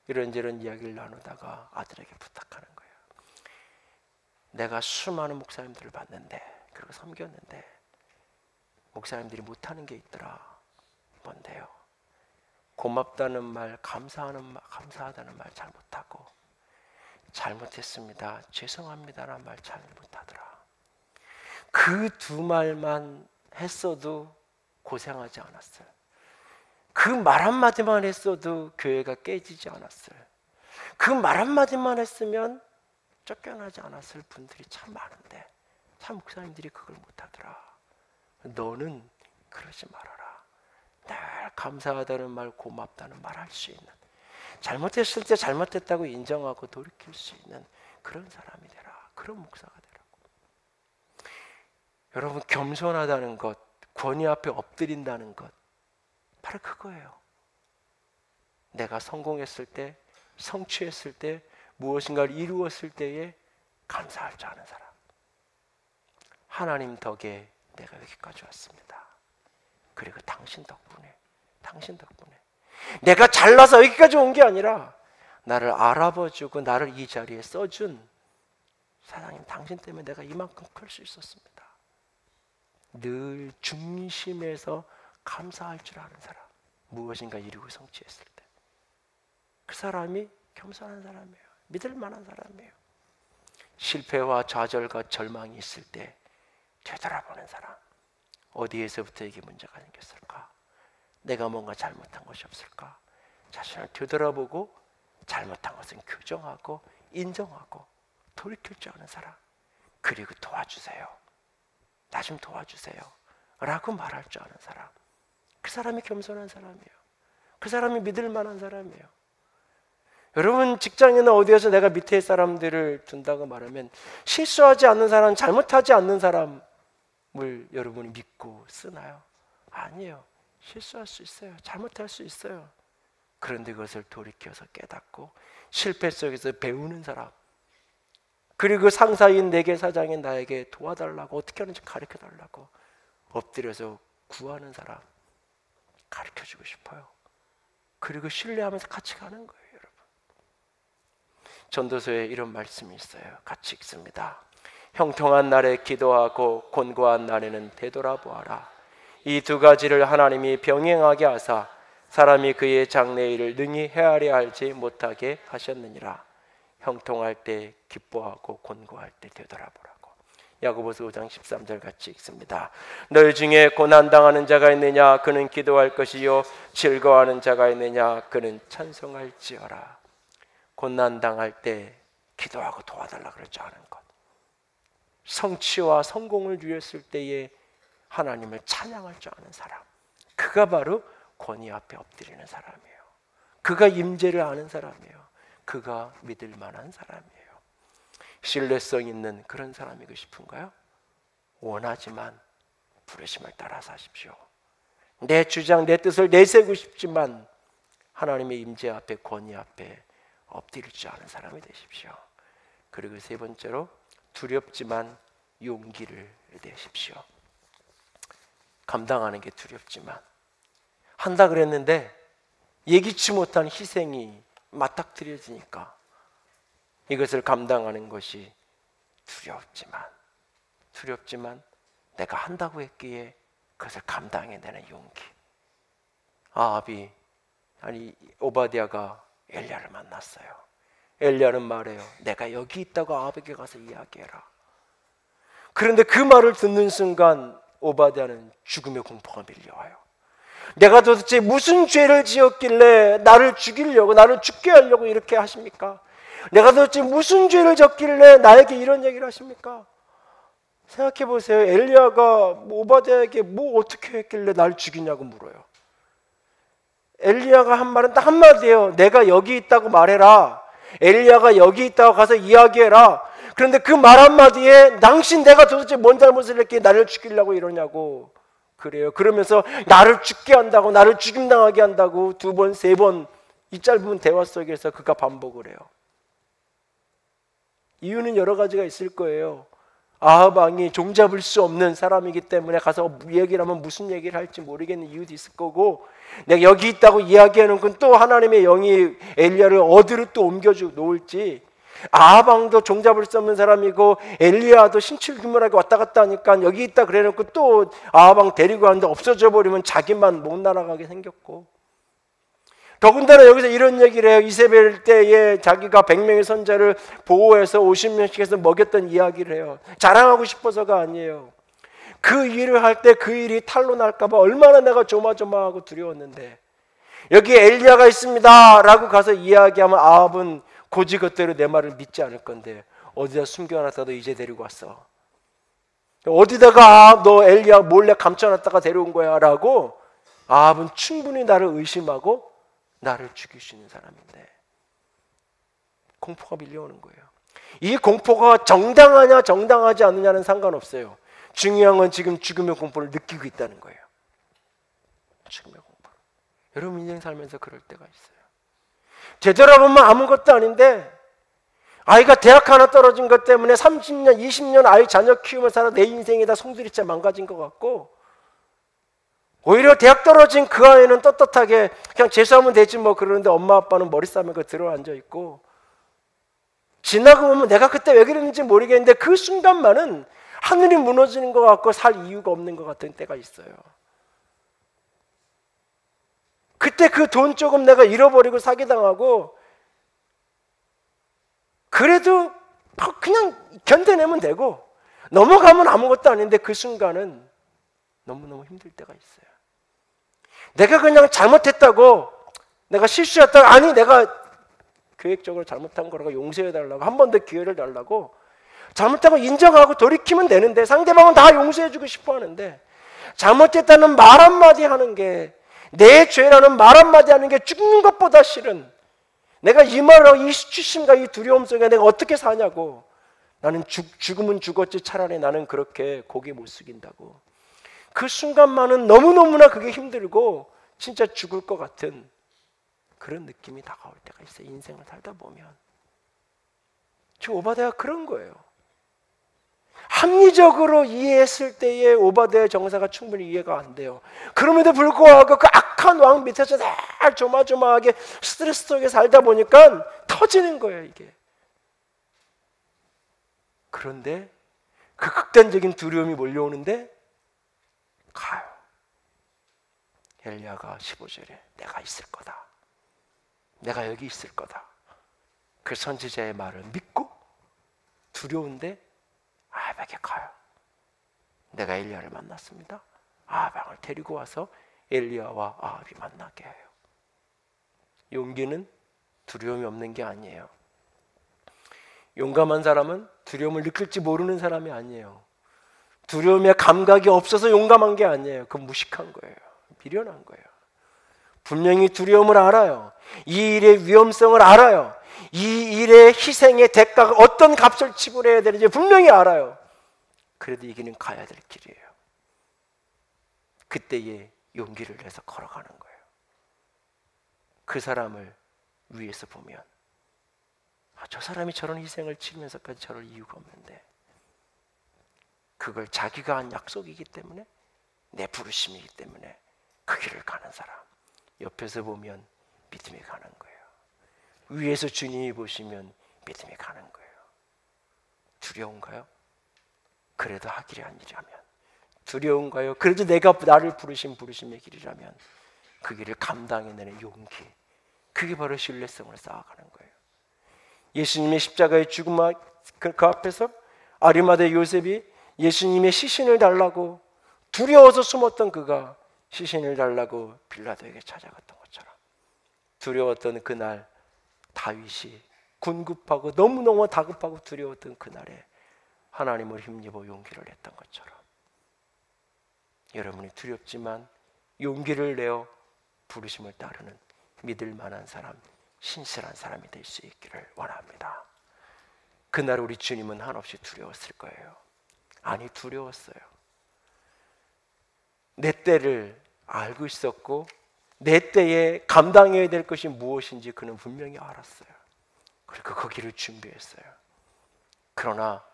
이런저런 이야기를 나누다가 아들에게 부탁하는 거예요. 내가 수많은 목사님들을 봤는데 그리고 섬겼는데 목사님들이 못하는 게 있더라. 뭔데요? 고맙다는 말, 감사하다는 말 잘 못하고 잘못했습니다, 죄송합니다라는 말 잘 못하더라. 그 두 말만 했어도 고생하지 않았어요. 그 말 한마디만 했어도 교회가 깨지지 않았어요. 그 말 한마디만 했으면 쫓겨나지 않았을 분들이 참 많은데 참 목사님들이 그걸 못하더라. 너는 그러지 말아라. 늘 감사하다는 말, 고맙다는 말 할 수 있는, 잘못했을 때 잘못했다고 인정하고 돌이킬 수 있는 그런 사람이 되라. 그런 목사가 되라고. 여러분, 겸손하다는 것, 권위 앞에 엎드린다는 것, 바로 그거예요. 내가 성공했을 때, 성취했을 때, 무엇인가를 이루었을 때에 감사할 줄 아는 사람. 하나님 덕에 내가 여기까지 왔습니다. 그리고 당신 덕분에 내가 잘나서 여기까지 온 게 아니라 나를 알아봐주고 나를 이 자리에 써준 사장님, 당신 때문에 내가 이만큼 클 수 있었습니다. 늘 중심에서 감사할 줄 아는 사람, 무엇인가 이루고 성취했을 때 그 사람이 겸손한 사람이에요. 믿을 만한 사람이에요. 실패와 좌절과 절망이 있을 때 되돌아보는 사람. 어디에서부터 이게 문제가 생겼을까? 내가 뭔가 잘못한 것이 없을까? 자신을 되돌아보고 잘못한 것은 교정하고 인정하고 돌이킬 줄 아는 사람. 그리고 도와주세요, 나 좀 도와주세요 라고 말할 줄 아는 사람. 그 사람이 겸손한 사람이에요. 그 사람이 믿을 만한 사람이에요. 여러분, 직장이나 어디에서 내가 밑에 사람들을 둔다고 말하면 실수하지 않는 사람, 잘못하지 않는 사람을 여러분이 믿고 쓰나요? 아니에요. 실수할 수 있어요. 잘못할 수 있어요. 그런데 그것을 돌이켜서 깨닫고 실패 속에서 배우는 사람, 그리고 상사인 내게, 사장인 나에게 도와달라고, 어떻게 하는지 가르쳐달라고 엎드려서 구하는 사람, 가르쳐주고 싶어요. 그리고 신뢰하면서 같이 가는 거예요. 여러분, 전도서에 이런 말씀이 있어요. 같이 읽습니다. 형통한 날에 기도하고 곤고한 날에는 되돌아보아라. 이 두 가지를 하나님이 병행하게 하사 사람이 그의 장래일을 능히 헤아려 알지 못하게 하셨느니라. 형통할 때 기뻐하고 곤고할 때 되돌아보라고. 야고보서 5장 13절 같이 읽습니다. 너희 중에 고난당하는 자가 있느냐? 그는 기도할 것이요 즐거워하는 자가 있느냐? 그는 찬송할지어라. 고난당할 때 기도하고 도와달라 그러지 않은 것, 성취와 성공을 누렸을 때에 하나님을 찬양할 줄 아는 사람, 그가 바로 권위 앞에 엎드리는 사람이에요. 그가 임재를 아는 사람이에요. 그가 믿을 만한 사람이에요. 신뢰성 있는 그런 사람이고 싶은가요? 원하지만 부르심을 따라 사십시오. 내 주장, 내 뜻을 내세우고 싶지만 하나님의 임재 앞에, 권위 앞에 엎드릴 줄 아는 사람이 되십시오. 그리고 세 번째로, 두렵지만 용기를 내십시오. 감당하는 게 두렵지만, 한다 그랬는데 예기치 못한 희생이 맞닥뜨려지니까 이것을 감당하는 것이 두렵지만 내가 한다고 했기에 그것을 감당해내는 용기. 아합이, 오바댜가 엘리야를 만났어요. 엘리야는 말해요. 내가 여기 있다고 아합에게 가서 이야기해라. 그런데 그 말을 듣는 순간 오바댜는 죽음의 공포가 밀려와요. 내가 도대체 무슨 죄를 지었길래 나를 죽이려고, 나를 죽게 하려고 이렇게 하십니까? 내가 도대체 무슨 죄를 졌길래 나에게 이런 얘기를 하십니까? 생각해 보세요. 엘리야가 오바댜에게 뭐 어떻게 했길래 날 죽이냐고 물어요. 엘리야가 한 말은 딱 한마디예요. 내가 여기 있다고 말해라. 엘리야가 여기 있다고 가서 이야기해라. 그런데 그 말 한마디에 당신 내가 도대체 뭔 잘못을 했기에 나를 죽이려고 이러냐고 그래요. 그러면서 나를 죽게 한다고, 나를 죽임당하게 한다고 2번, 3번 이 짧은 대화 속에서 그가 반복을 해요. 이유는 여러 가지가 있을 거예요. 아합 왕이 종잡을 수 없는 사람이기 때문에 가서 얘기를 하면 무슨 얘기를 할지 모르겠는 이유도 있을 거고, 내가 여기 있다고 이야기하는 건 또 하나님의 영이 엘리야를 어디로 또 옮겨주 놓을지, 아합 왕도 종잡을 수 없는 사람이고 엘리야도 신출귀몰하게 왔다 갔다 하니까 여기 있다 그래놓고 또 아합 왕 데리고 왔는데 없어져 버리면 자기만 못 날아가게 생겼고, 더군다나 여기서 이런 얘기를 해요. 이세벨 때에 자기가 100명의 선자를 보호해서 50명씩 해서 먹였던 이야기를 해요. 자랑하고 싶어서가 아니에요. 그 일을 할 때 그 일이 탈로 날까 봐 얼마나 내가 조마조마하고 두려웠는데, 여기 엘리야가 있습니다 라고 가서 이야기하면 아합은 고지것대로 내 말을 믿지 않을 건데, 어디다 숨겨놨다도 이제 데리고 왔어. 어디다가 너 엘리야 몰래 감춰놨다가 데려온 거야 라고 아합은 충분히 나를 의심하고 나를 죽일 수 있는 사람인데, 공포가 밀려오는 거예요. 이 공포가 정당하냐 정당하지 않느냐는 상관없어요. 중요한 건 지금 죽음의 공포를 느끼고 있다는 거예요. 죽음의 공포. 여러분 인생 살면서 그럴 때가 있어요. 되돌아보면 아무것도 아닌데, 아이가 대학 하나 떨어진 것 때문에 30년 20년 아이 자녀 키우며 살아 내 인생이 다 송두리째 망가진 것 같고, 오히려 대학 떨어진 그 아이는 떳떳하게 그냥 재수하면 되지 뭐 그러는데 엄마 아빠는 머리 싸매고 들어 앉아 있고, 지나고 보면 내가 그때 왜 그랬는지 모르겠는데 그 순간만은 하늘이 무너지는 것 같고 살 이유가 없는 것 같은 때가 있어요. 그때 그 돈 조금 내가 잃어버리고 사기당하고 그래도 그냥 견뎌내면 되고 넘어가면 아무것도 아닌데 그 순간은 너무너무 힘들 때가 있어요. 내가 그냥 잘못했다고, 내가 실수했다고, 아니 내가 계획적으로 잘못한 거라고 용서해달라고, 한 번 더 기회를 달라고 잘못하고 인정하고 돌이키면 되는데, 상대방은 다 용서해주고 싶어 하는데 잘못했다는 말 한마디 하는 게, 내 죄라는 말 한마디 하는 게 죽는 것보다 싫은, 내가 이 말하고 이 수치심과 이 두려움 속에 내가 어떻게 사냐고, 나는 죽으면 죽었지 차라리 나는 그렇게 고개 못 숙인다고. 그 순간만은 너무너무나 그게 힘들고 진짜 죽을 것 같은 그런 느낌이 다가올 때가 있어요. 인생을 살다 보면. 저 오바댜가 그런 거예요. 합리적으로 이해했을 때의 오바댜의 정사가 충분히 이해가 안 돼요. 그럼에도 불구하고 그 악한 왕 밑에서 늘 조마조마하게 스트레스 속에 살다 보니까 터지는 거예요, 이게. 그런데 그 극단적인 두려움이 몰려오는데 가요. 엘리야가 15절에 내가 있을 거다, 내가 여기 있을 거다, 그 선지자의 말을 믿고 두려운데 아합에게 가요. 내가 엘리야를 만났습니다. 아합을 데리고 와서 엘리야와 아합이 만나게 해요. 용기는 두려움이 없는 게 아니에요. 용감한 사람은 두려움을 느낄지 모르는 사람이 아니에요. 두려움의 감각이 없어서 용감한 게 아니에요. 그건 무식한 거예요. 미련한 거예요. 분명히 두려움을 알아요. 이 일의 위험성을 알아요. 이 일의 희생의 대가가 어떤 값을 지불해야 되는지 분명히 알아요. 그래도 이 길은 가야 될 길이에요. 그때에 용기를 내서 걸어가는 거예요. 그 사람을 위에서 보면 저 사람이 저런 희생을 치르면서까지 저럴 이유가 없는데, 그걸 자기가 한 약속이기 때문에, 내 부르심이기 때문에 그 길을 가는 사람, 옆에서 보면 믿음이 가는 거예요. 위에서 주님이 보시면 믿음이 가는 거예요. 두려운가요? 그래도 하기를 한 일이라면. 두려운가요? 그래도 내가 나를 부르신 부르심의 길이라면 그 길을 감당해내는 용기, 그게 바로 신뢰성을 쌓아가는 거예요. 예수님의 십자가의 죽음 그 앞에서 아리마대 요셉이 예수님의 시신을 달라고 두려워서 숨었던 그가 시신을 달라고 빌라도에게 찾아갔던 것처럼, 두려웠던 그날 다윗이 군급하고 너무너무 다급하고 두려웠던 그날에 하나님을 힘입어 용기를 냈던 것처럼, 여러분이 두렵지만 용기를 내어 부르심을 따르는 믿을 만한 사람, 신실한 사람이 될 수 있기를 원합니다. 그날 우리 주님은 한없이 두려웠을 거예요. 아니, 두려웠어요. 내 때를 알고 있었고 내 때에 감당해야 될 것이 무엇인지 그는 분명히 알았어요. 그리고 거기를 준비했어요. 그러나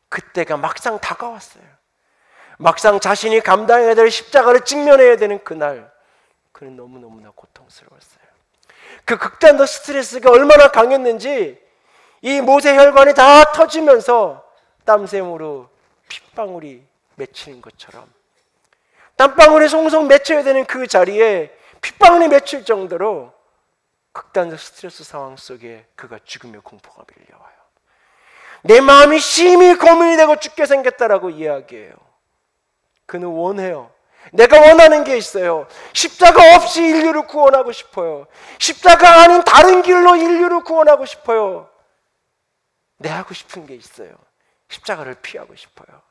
그때가 막상 다가왔어요. 막상 자신이 감당해야 될 십자가를 직면해야 되는 그날, 그는 너무너무나 고통스러웠어요. 그 극단적 스트레스가 얼마나 강했는지 이 모세 혈관이 다 터지면서 땀샘으로 핏방울이 맺히는 것처럼 땀방울이 송송 맺혀야 되는 그 자리에 핏방울이 맺힐 정도로 극단적 스트레스 상황 속에 그가 죽음의 공포가 밀려와요. 내 마음이 심히 고민이 되고 죽게 생겼다라고 이야기해요. 그는 원해요. 내가 원하는 게 있어요. 십자가 없이 인류를 구원하고 싶어요. 십자가 아닌 다른 길로 인류를 구원하고 싶어요. 내 하고 싶은 게 있어요. 십자가를 피하고 싶어요.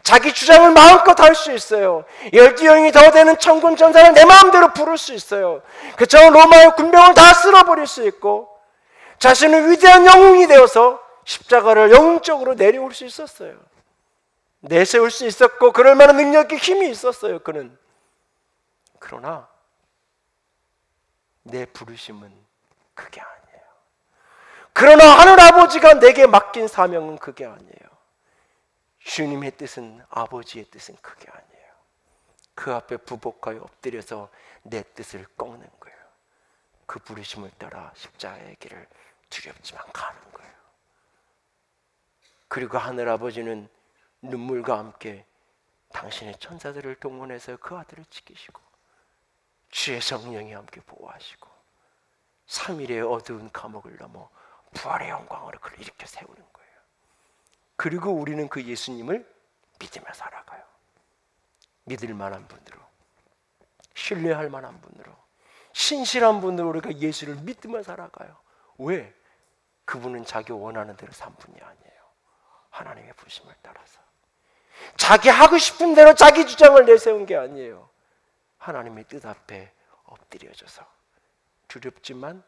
자기 주장을 마음껏 할 수 있어요. 12영이 더 되는 천군 천사를 내 마음대로 부를 수 있어요. 그저 로마의 군병을 다 쓸어버릴 수 있고 자신은 위대한 영웅이 되어서 십자가를 영웅적으로 내려올 수 있었어요. 내세울 수 있었고 그럴 만한 능력이 힘이 있었어요. 그는. 그러나 내 부르심은 그게 아니에요. 그러나 하늘아버지가 내게 맡긴 사명은 그게 아니에요. 주님의 뜻은, 아버지의 뜻은 그게 아니에요. 그 앞에 부복하여 엎드려서 내 뜻을 꺾는 거예요. 그 부르심을 따라 십자가의 길을 두렵지만 가는 거예요. 그리고 하늘아버지는 눈물과 함께 당신의 천사들을 동원해서 그 아들을 지키시고 주의 성령이 함께 보호하시고 3일의 어두운 감옥을 넘어 부활의 영광으로 그를 일으켜 세우는 거예요. 그리고 우리는 그 예수님을 믿으며 살아가요. 믿을 만한 분으로, 신뢰할 만한 분으로, 신실한 분으로 우리가 예수를 믿으며 살아가요. 왜? 그분은 자기 원하는 대로 산 분이 아니에요. 하나님의 부심을 따라서 자기 하고 싶은 대로 자기 주장을 내세운 게 아니에요. 하나님의 뜻 앞에 엎드려져서 두렵지만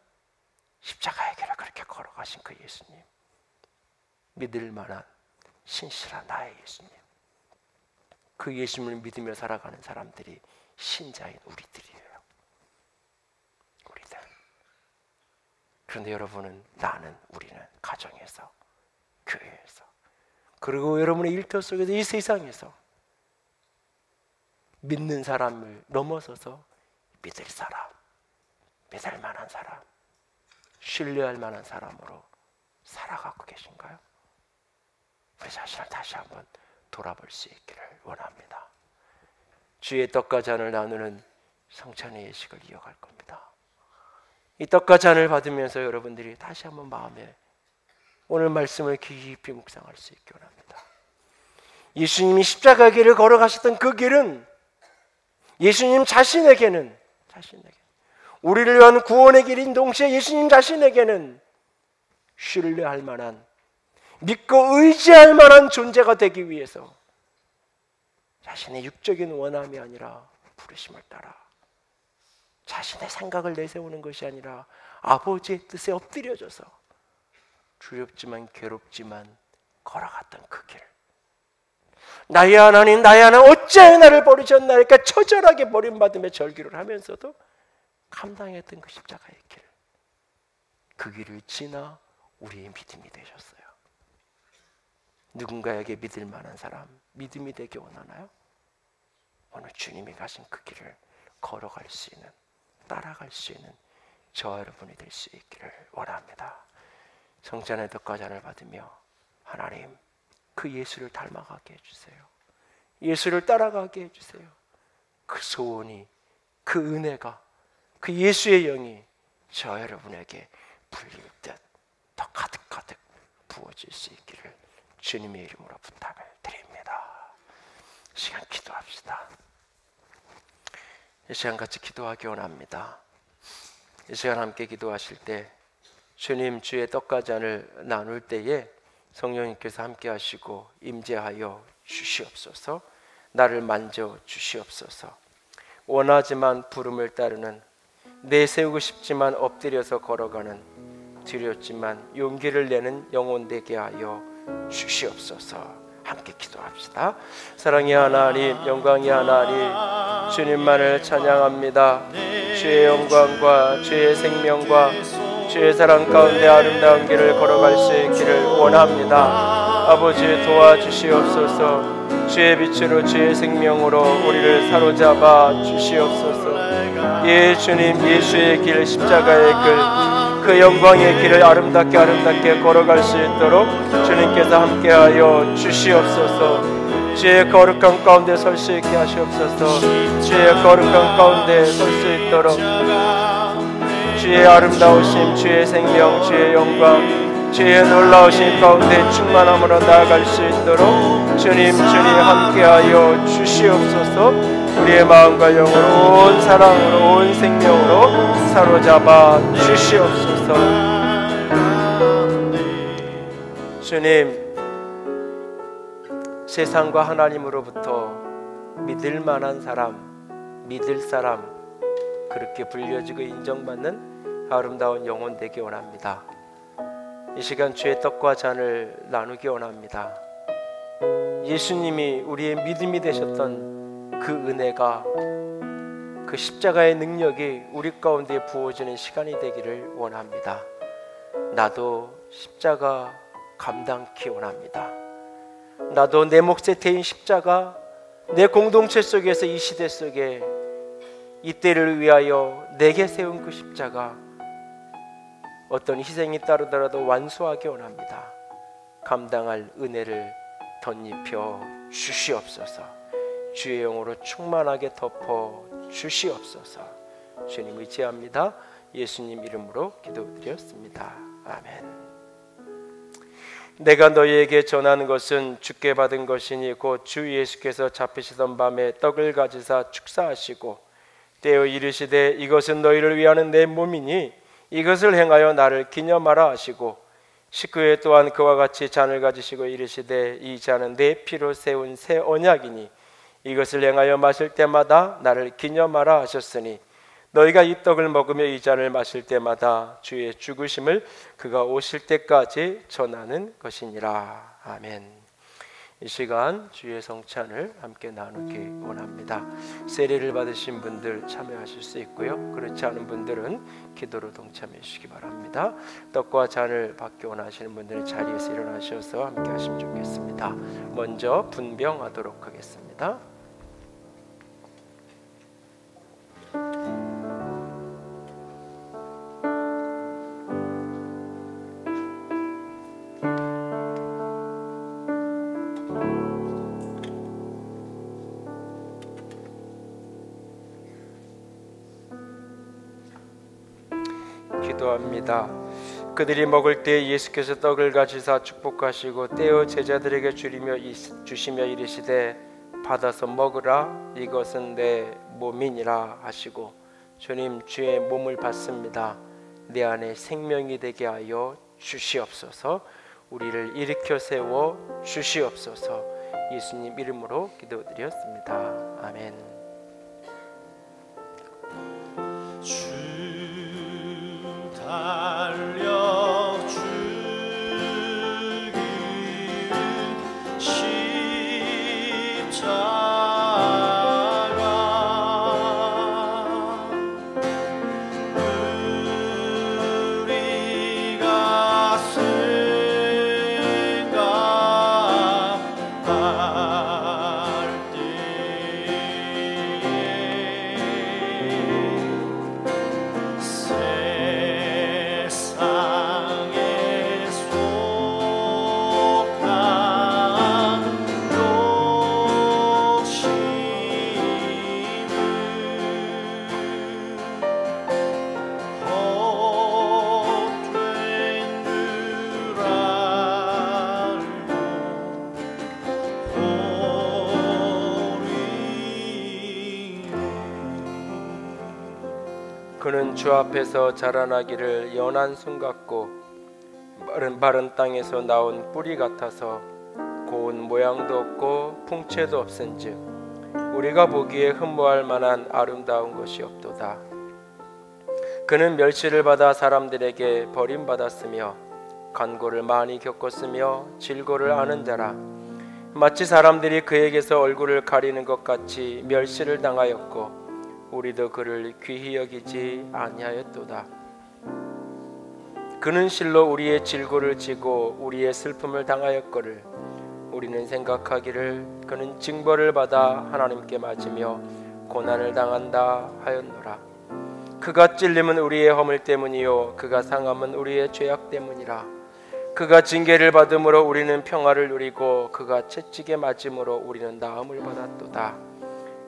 십자가의 길을 그렇게 걸어가신 그 예수님, 믿을 만한 신실한 나의 예수님, 그 예수님을 믿으며 살아가는 사람들이 신자인 우리들이에요. 우리들. 그런데 여러분은, 나는, 우리는 가정에서, 교회에서, 그리고 여러분의 일터 속에서, 이 세상에서 믿는 사람을 넘어서서 믿을 사람, 믿을 만한 사람, 신뢰할 만한 사람으로 살아가고 계신가요? 우리 자신을 다시 한번 돌아볼 수 있기를 원합니다. 주의 떡과 잔을 나누는 성찬의 예식을 이어갈 겁니다. 이 떡과 잔을 받으면서 여러분들이 다시 한번 마음에 오늘 말씀을 깊이 묵상할 수 있기 원합니다. 예수님이 십자가 길을 걸어가셨던 그 길은 예수님 자신에게는 우리를 위한 구원의 길인 동시에 예수님 자신에게는 신뢰할 만한, 믿고 의지할 만한 존재가 되기 위해서 자신의 육적인 원함이 아니라 부르심을 따라 자신의 생각을 내세우는 것이 아니라 아버지의 뜻에 엎드려져서 두렵지만 괴롭지만 걸어갔던 그 길, 나의 하나님, 나의 하나님 어찌하여 나를 버리셨나이까 처절하게 버림받음에 절규를 하면서도 감당했던 그 십자가의 길, 그 길을 지나 우리의 믿음이 되셨어요. 누군가에게 믿을 만한 사람, 믿음이 되기 원하나요? 오늘 주님이 가신 그 길을 걸어갈 수 있는, 따라갈 수 있는 저와 여러분이 될 수 있기를 원합니다. 성찬의 떡과 잔을 받으며 하나님, 그 예수를 닮아가게 해주세요. 예수를 따라가게 해주세요. 그 소원이, 그 은혜가, 그 예수의 영이 저 여러분에게 불릴 듯 더 가득가득 부어질 수 있기를 주님의 이름으로 부탁을 드립니다. 시간 기도합시다. 이 시간 같이 기도하기 원합니다. 이 시간 함께 기도하실 때 주님, 주의 떡과 잔을 나눌 때에 성령님께서 함께 하시고 임재하여 주시옵소서. 나를 만져 주시옵소서. 원하지만 부름을 따르는, 내세우고 싶지만 엎드려서 걸어가는, 두렵지만 용기를 내는 영혼 되게 하여 주시옵소서. 함께 기도합시다. 사랑의 하나님, 영광의 하나님, 주님만을 찬양합니다. 주의 영광과 주의 생명과 주의 사랑 가운데 아름다운 길을 걸어갈 수 있기를 원합니다. 아버지 도와주시옵소서. 주의 빛으로 주의 생명으로 우리를 사로잡아 주시옵소서. 예 주님, 예수의 길, 십자가의 길, 그 영광의 길을 아름답게 걸어갈 수 있도록 주님께서 함께하여 주시옵소서. 주의 거룩한 가운데 설 수 있게 하시옵소서. 주의 거룩한 가운데 설 수 있도록 주의 아름다우심, 주의 생명, 주의 영광, 주의 놀라우신 가운데 충만함으로 나아갈 수 있도록 주님 함께하여 주시옵소서. 우리의 마음과 영으로 온 사랑으로 온 생명으로 사로잡아 주시옵소서. 주님, 세상과 하나님으로부터 믿을 만한 사람, 믿을 사람, 그렇게 불려지고 인정받는 아름다운 영혼 되기 원합니다. 이 시간 주의 떡과 잔을 나누기 원합니다. 예수님이 우리의 믿음이 되셨던 그 은혜가, 그 십자가의 능력이 우리 가운데 부어지는 시간이 되기를 원합니다. 나도 십자가 감당키 원합니다. 나도 내 몫에 태인 십자가, 내 공동체 속에서 이 시대 속에 이 때를 위하여 내게 세운 그 십자가, 어떤 희생이 따르더라도 완수하기 원합니다. 감당할 은혜를 덧입혀 주시옵소서. 주의 영으로 충만하게 덮어 주시옵소서. 주님 의지합니다. 예수님 이름으로 기도드렸습니다. 아멘. 내가 너희에게 전하는 것은 주께 받은 것이니 곧 주 예수께서 잡히시던 밤에 떡을 가지사 축사하시고 떼어 이르시되 이것은 너희를 위하는 내 몸이니 이것을 행하여 나를 기념하라 하시고 식후에 또한 그와 같이 잔을 가지시고 이르시되 이 잔은 내 피로 세운 새 언약이니 이것을 행하여 마실 때마다 나를 기념하라 하셨으니 너희가 이 떡을 먹으며 이 잔을 마실 때마다 주의 죽으심을 그가 오실 때까지 전하는 것이니라. 아멘. 이 시간 주의 성찬을 함께 나누기 원합니다. 세례를 받으신 분들 참여하실 수 있고요. 그렇지 않은 분들은 기도로 동참해 주시기 바랍니다. 떡과 잔을 받기 원하시는 분들은 자리에서 일어나셔서 함께 하시면 좋겠습니다. 먼저 분병하도록 하겠습니다. 기도합니다. 그들이 먹을 때 예수께서 떡을 가지사 축복하시고 떼어 제자들에게 주시며 이르시되 받아서 먹으라 이것은 내 몸이니라 하시고 주님 주의 몸을 받습니다. 내 안에 생명이 되게 하여 주시옵소서. 우리를 일으켜 세워 주시옵소서. 예수님 이름으로 기도드렸습니다. 아멘.
달려주기는 십자가 우리가 생각할 때에 세상에 속한 욕심은 헛된 줄 알고
그는 주 앞에서 자라나기를 연한 순 같고 마른 땅에서 나온 뿌리 같아서 고운 모양도 없고 풍채도 없은즉 우리가 보기에 흠모할 만한 아름다운 것이 없도다. 그는 멸시를 받아 사람들에게 버림받았으며 간고를 많이 겪었으며 질고를 아는 자라. 마치 사람들이 그에게서 얼굴을 가리는 것 같이 멸시를 당하였고 우리도 그를 귀히 여기지 아니하였도다. 그는 실로 우리의 질고를 지고 우리의 슬픔을 당하였거늘 우리는 생각하기를 그는 징벌을 받아 하나님께 맞으며 고난을 당한다 하였노라. 그가 찔림은 우리의 허물 때문이요 그가 상함은 우리의 죄악 때문이라. 그가 징계를 받음으로 우리는 평화를 누리고 그가 채찍에 맞음으로 우리는 나음을 받았도다.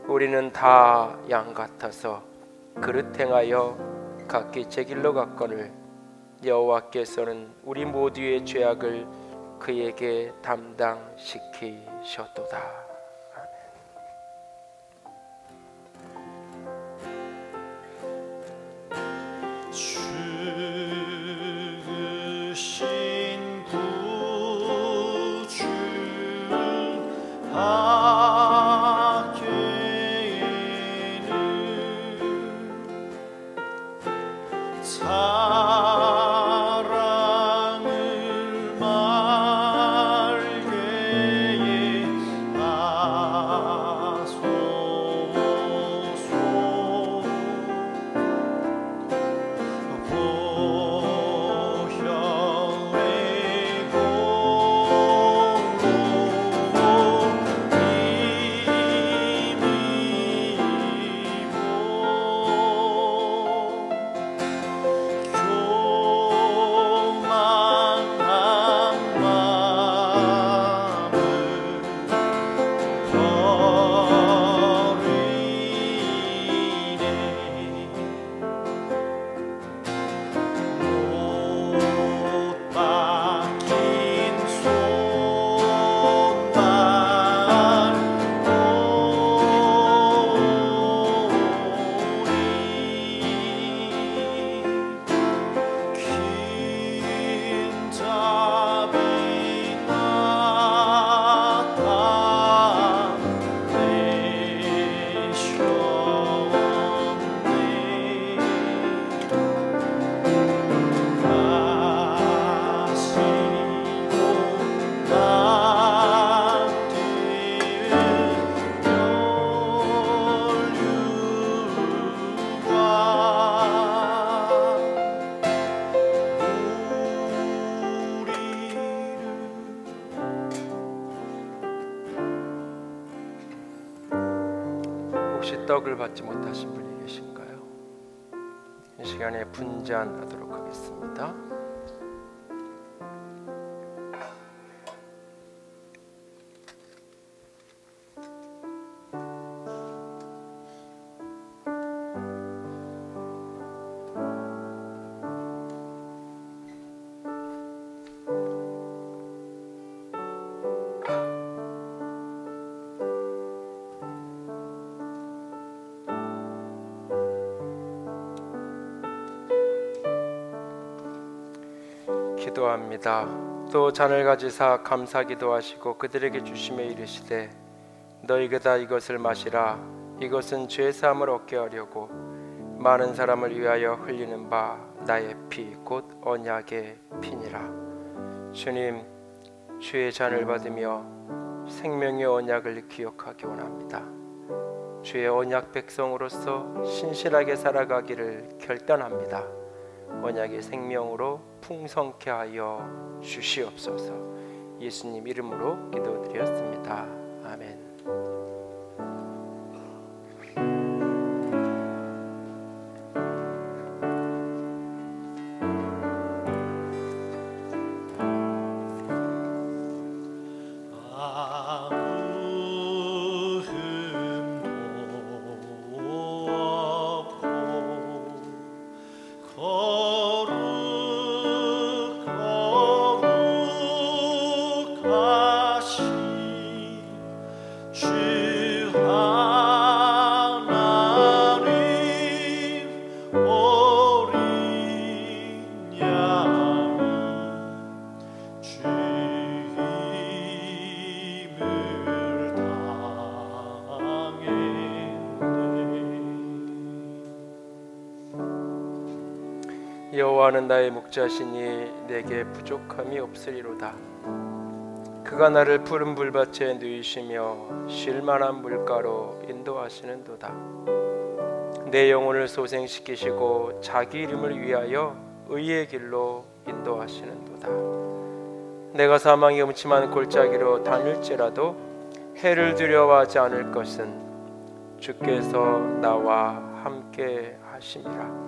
우리는 다 양 같아서 그릇 행하여 각기 제 길로 갔거늘 여호와께서는 우리 모두의 죄악을 그에게 담당시키셨도다.
죽으신 구주 밖에는 사랑을 말게에 하소서. 보혈의 공로로 교만한 마음을 버리네. 못 박힌 손만 긴 잡이
혹시 떡을 받지 못하신 분이 계신가요? 이 시간에 분잔하도록 하겠습니다. 기도합니다. 또 잔을 가지사 감사 기도하시고 그들에게 주시며 이르시되 너희가 다 이것을 마시라. 이것은 죄 사함을 얻게 하려고 많은 사람을 위하여 흘리는 바 나의 피 곧 언약의 피니라. 주님, 주의 잔을 받으며 생명의 언약을 기억하기 원합니다. 주의 언약 백성으로서 신실하게 살아가기를 결단합니다. 언약의 생명으로 풍성케 하여 주시옵소서. 예수님 이름으로 기도드렸습니다. 아멘. 여호와는 나의 목자시니 내게 부족함이 없으리로다. 그가 나를 푸른 불밭에 누이시며 쉴만한 물가로 인도하시는도다. 내 영혼을 소생시키시고 자기 이름을 위하여 의의 길로 인도하시는도다. 내가 사망의 음침한 골짜기로 다닐지라도 해를 두려워하지 않을 것은 주께서 나와 함께 하심이라.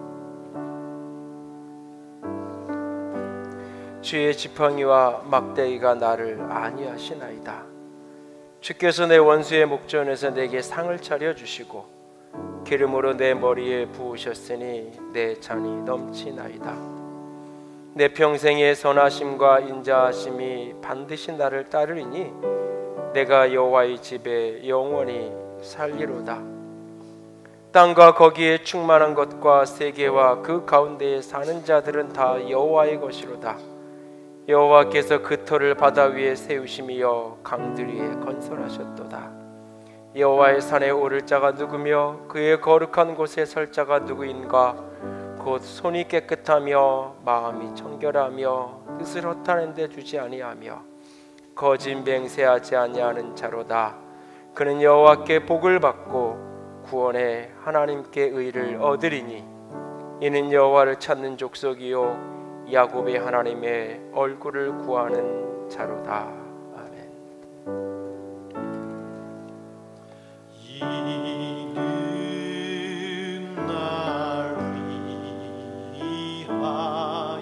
주의 지팡이와 막대기가 나를 안위하시나이다. 주께서 내 원수의 목전에서 내게 상을 차려주시고 기름으로 내 머리에 부으셨으니 내 잔이 넘치나이다. 내 평생의 선하심과 인자하심이 반드시 나를 따르리니 내가 여호와의 집에 영원히 살리로다. 땅과 거기에 충만한 것과 세계와 그 가운데에 사는 자들은 다 여호와의 것이로다. 여호와께서 그 터를 바다 위에 세우심이여 강들 위에 건설하셨도다. 여호와의 산에 오를 자가 누구며 그의 거룩한 곳에 설 자가 누구인가? 곧 손이 깨끗하며 마음이 청결하며 뜻을 허탄한 데 주지 아니하며 거짓 맹세하지 아니하는 자로다. 그는 여호와께 복을 받고 구원의 하나님께 의를 얻으리니 이는 여호와를 찾는 족속이요 야곱의 하나님의 얼굴을 구하는 자로다. 아멘.
이는 날 위하여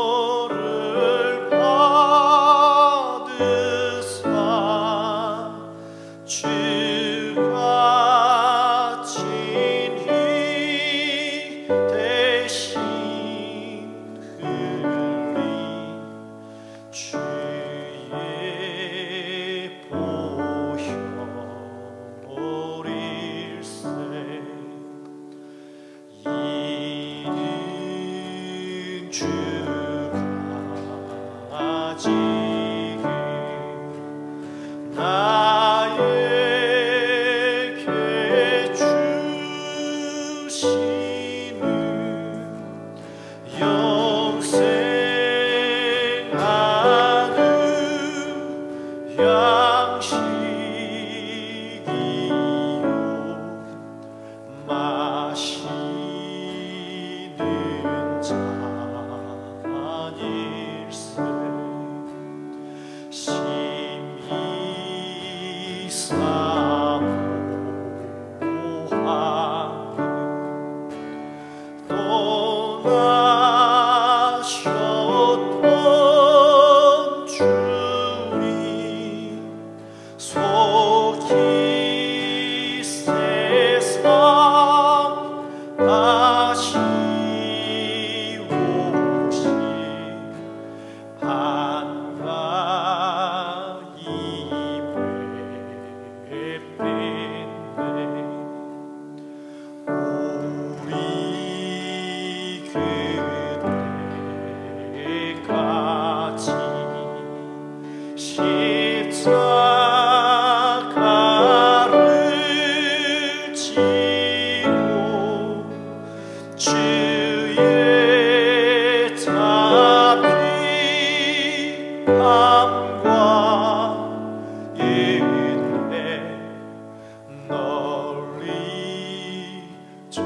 형벌을 받으사 주가 진히 대신 흘린 주의 보혈일세. 이는 주가 지금 나에게 주시는 영생하는 양식이요 마시는 잔일세. 심히 사모하는 떠나셨던 주님 속히 세상 다시 오시 한가히 뵙네. 우리 그때까지 십자가를 지고 주의 자비 함과 은혜 널리 전하세.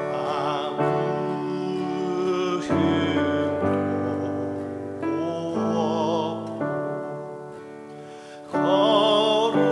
아무 흠도 없고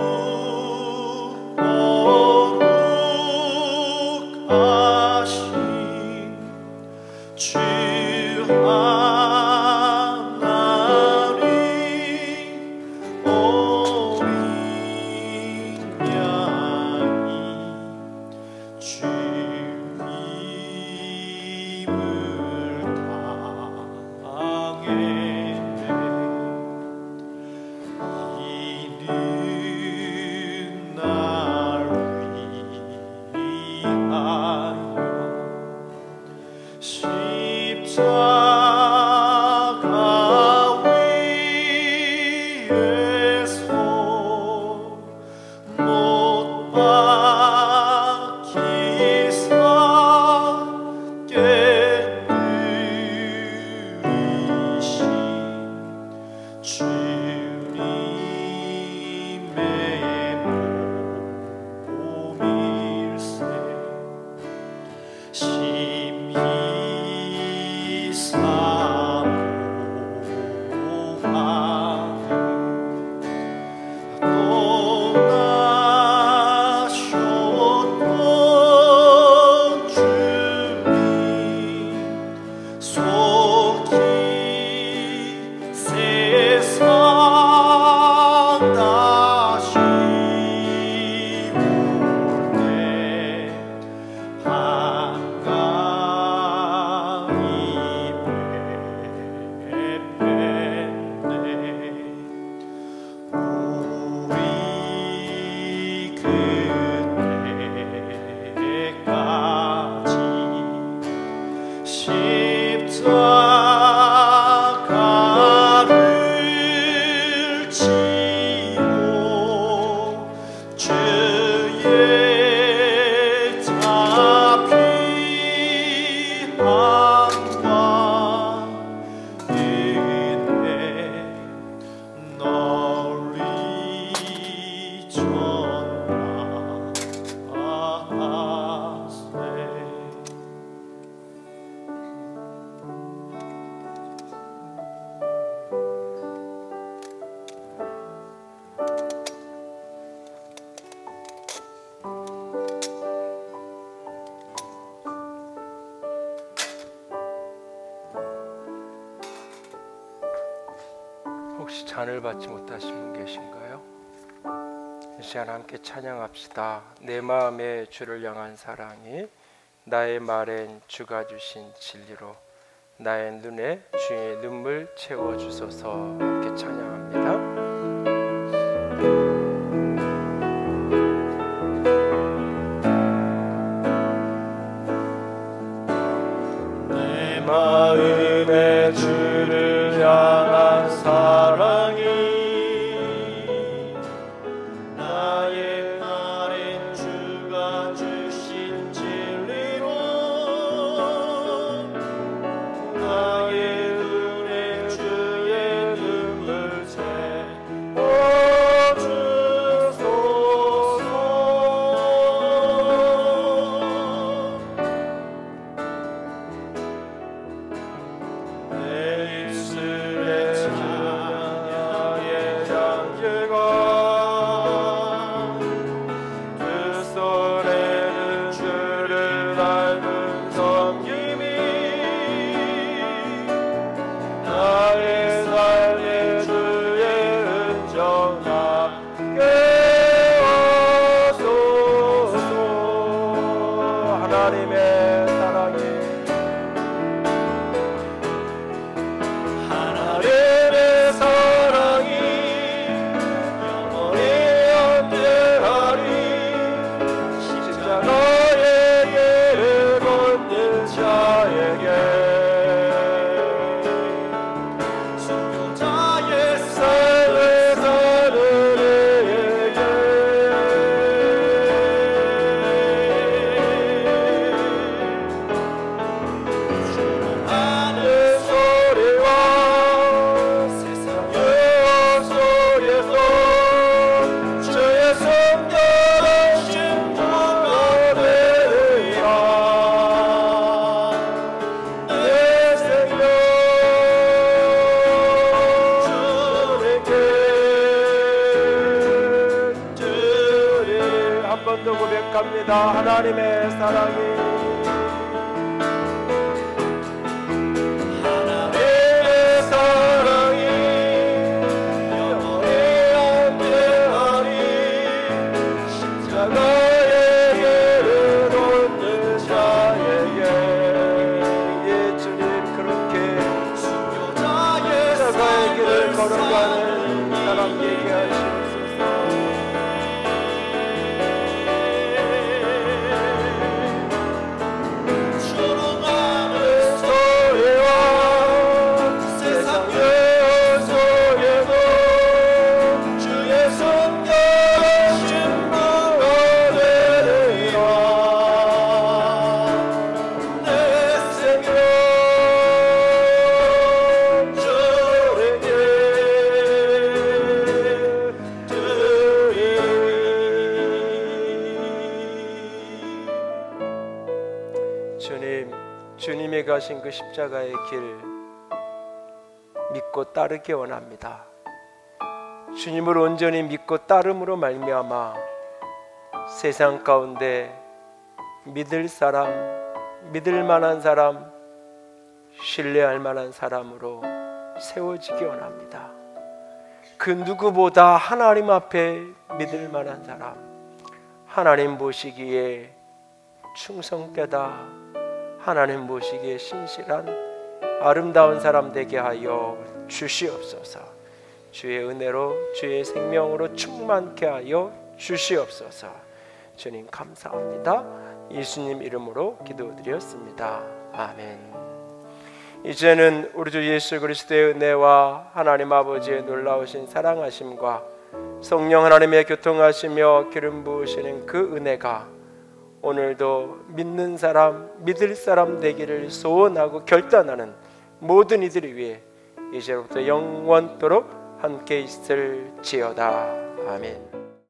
혹시 잔을 받지 못하신 분 계신가요? 이 시간 함께 찬양합시다. 내 마음에 주를 향한 사랑이 나의 말엔 주가 주신 진리로 나의 눈에 주의 눈물 채워주소서. 함께 찬양합니다.
마음에 주를 향한 사랑이 나의 말엔 주가 주신 진리로 나의 눈에 주의 눈물 채워주소서. 내 입술에 찬양의 향기가 두 손에는 주를 닮은 섬김이 나의 삶의 주의 은정 함께 하소서. 하나님의 사랑이 하나님의 사랑이 영원히 함께하리. 십자가의 길을 걷는 자에게 순교자의 삶을 사는 이에게 주목하는 소리와 세상의 속에서 주의 성결하신 주가 되리라. 내 생명 주님께 드리. 한 번 더 고백합니다. 하나님의 사랑이 하나님의 사랑이 영원히 함께하리. 십자가의 길을 걷는 자에게 예 주님 그렇게 순교자의 십자가의 길을 걸어가는 사람 되게 하시옵소서. 추동하는 소리와 세상의 속에도 주의 성결하신 부가 되리라. 내 생명 주님께 드리. 주님이 가신 그 십자가의 길 믿고 따르기 원합니다. 주님을 온전히 믿고 따름으로 말미암아 세상 가운데 믿을 사람, 믿을 만한 사람, 신뢰할 만한 사람으로 세워지기 원합니다. 그 누구보다 하나님 앞에 믿을 만한 사람, 하나님 보시기에 충성되다, 하나님 보시기에 신실한 아름다운 사람 되게 하여 주시옵소서. 주의 은혜로 주의 생명으로 충만케 하여 주시옵소서. 주님 감사합니다. 예수님 이름으로 기도드렸습니다. 아멘. 이제는 우리 주 예수 그리스도의 은혜와 하나님 아버지의 놀라우신 사랑하심과 성령 하나님의 교통하시며 기름 부으시는 그 은혜가 오늘도 믿는 사람, 믿을 사람 되기를 소원하고 결단하는 모든 이들을 위해 이제부터 영원토록 함께 있을지어다. 아멘.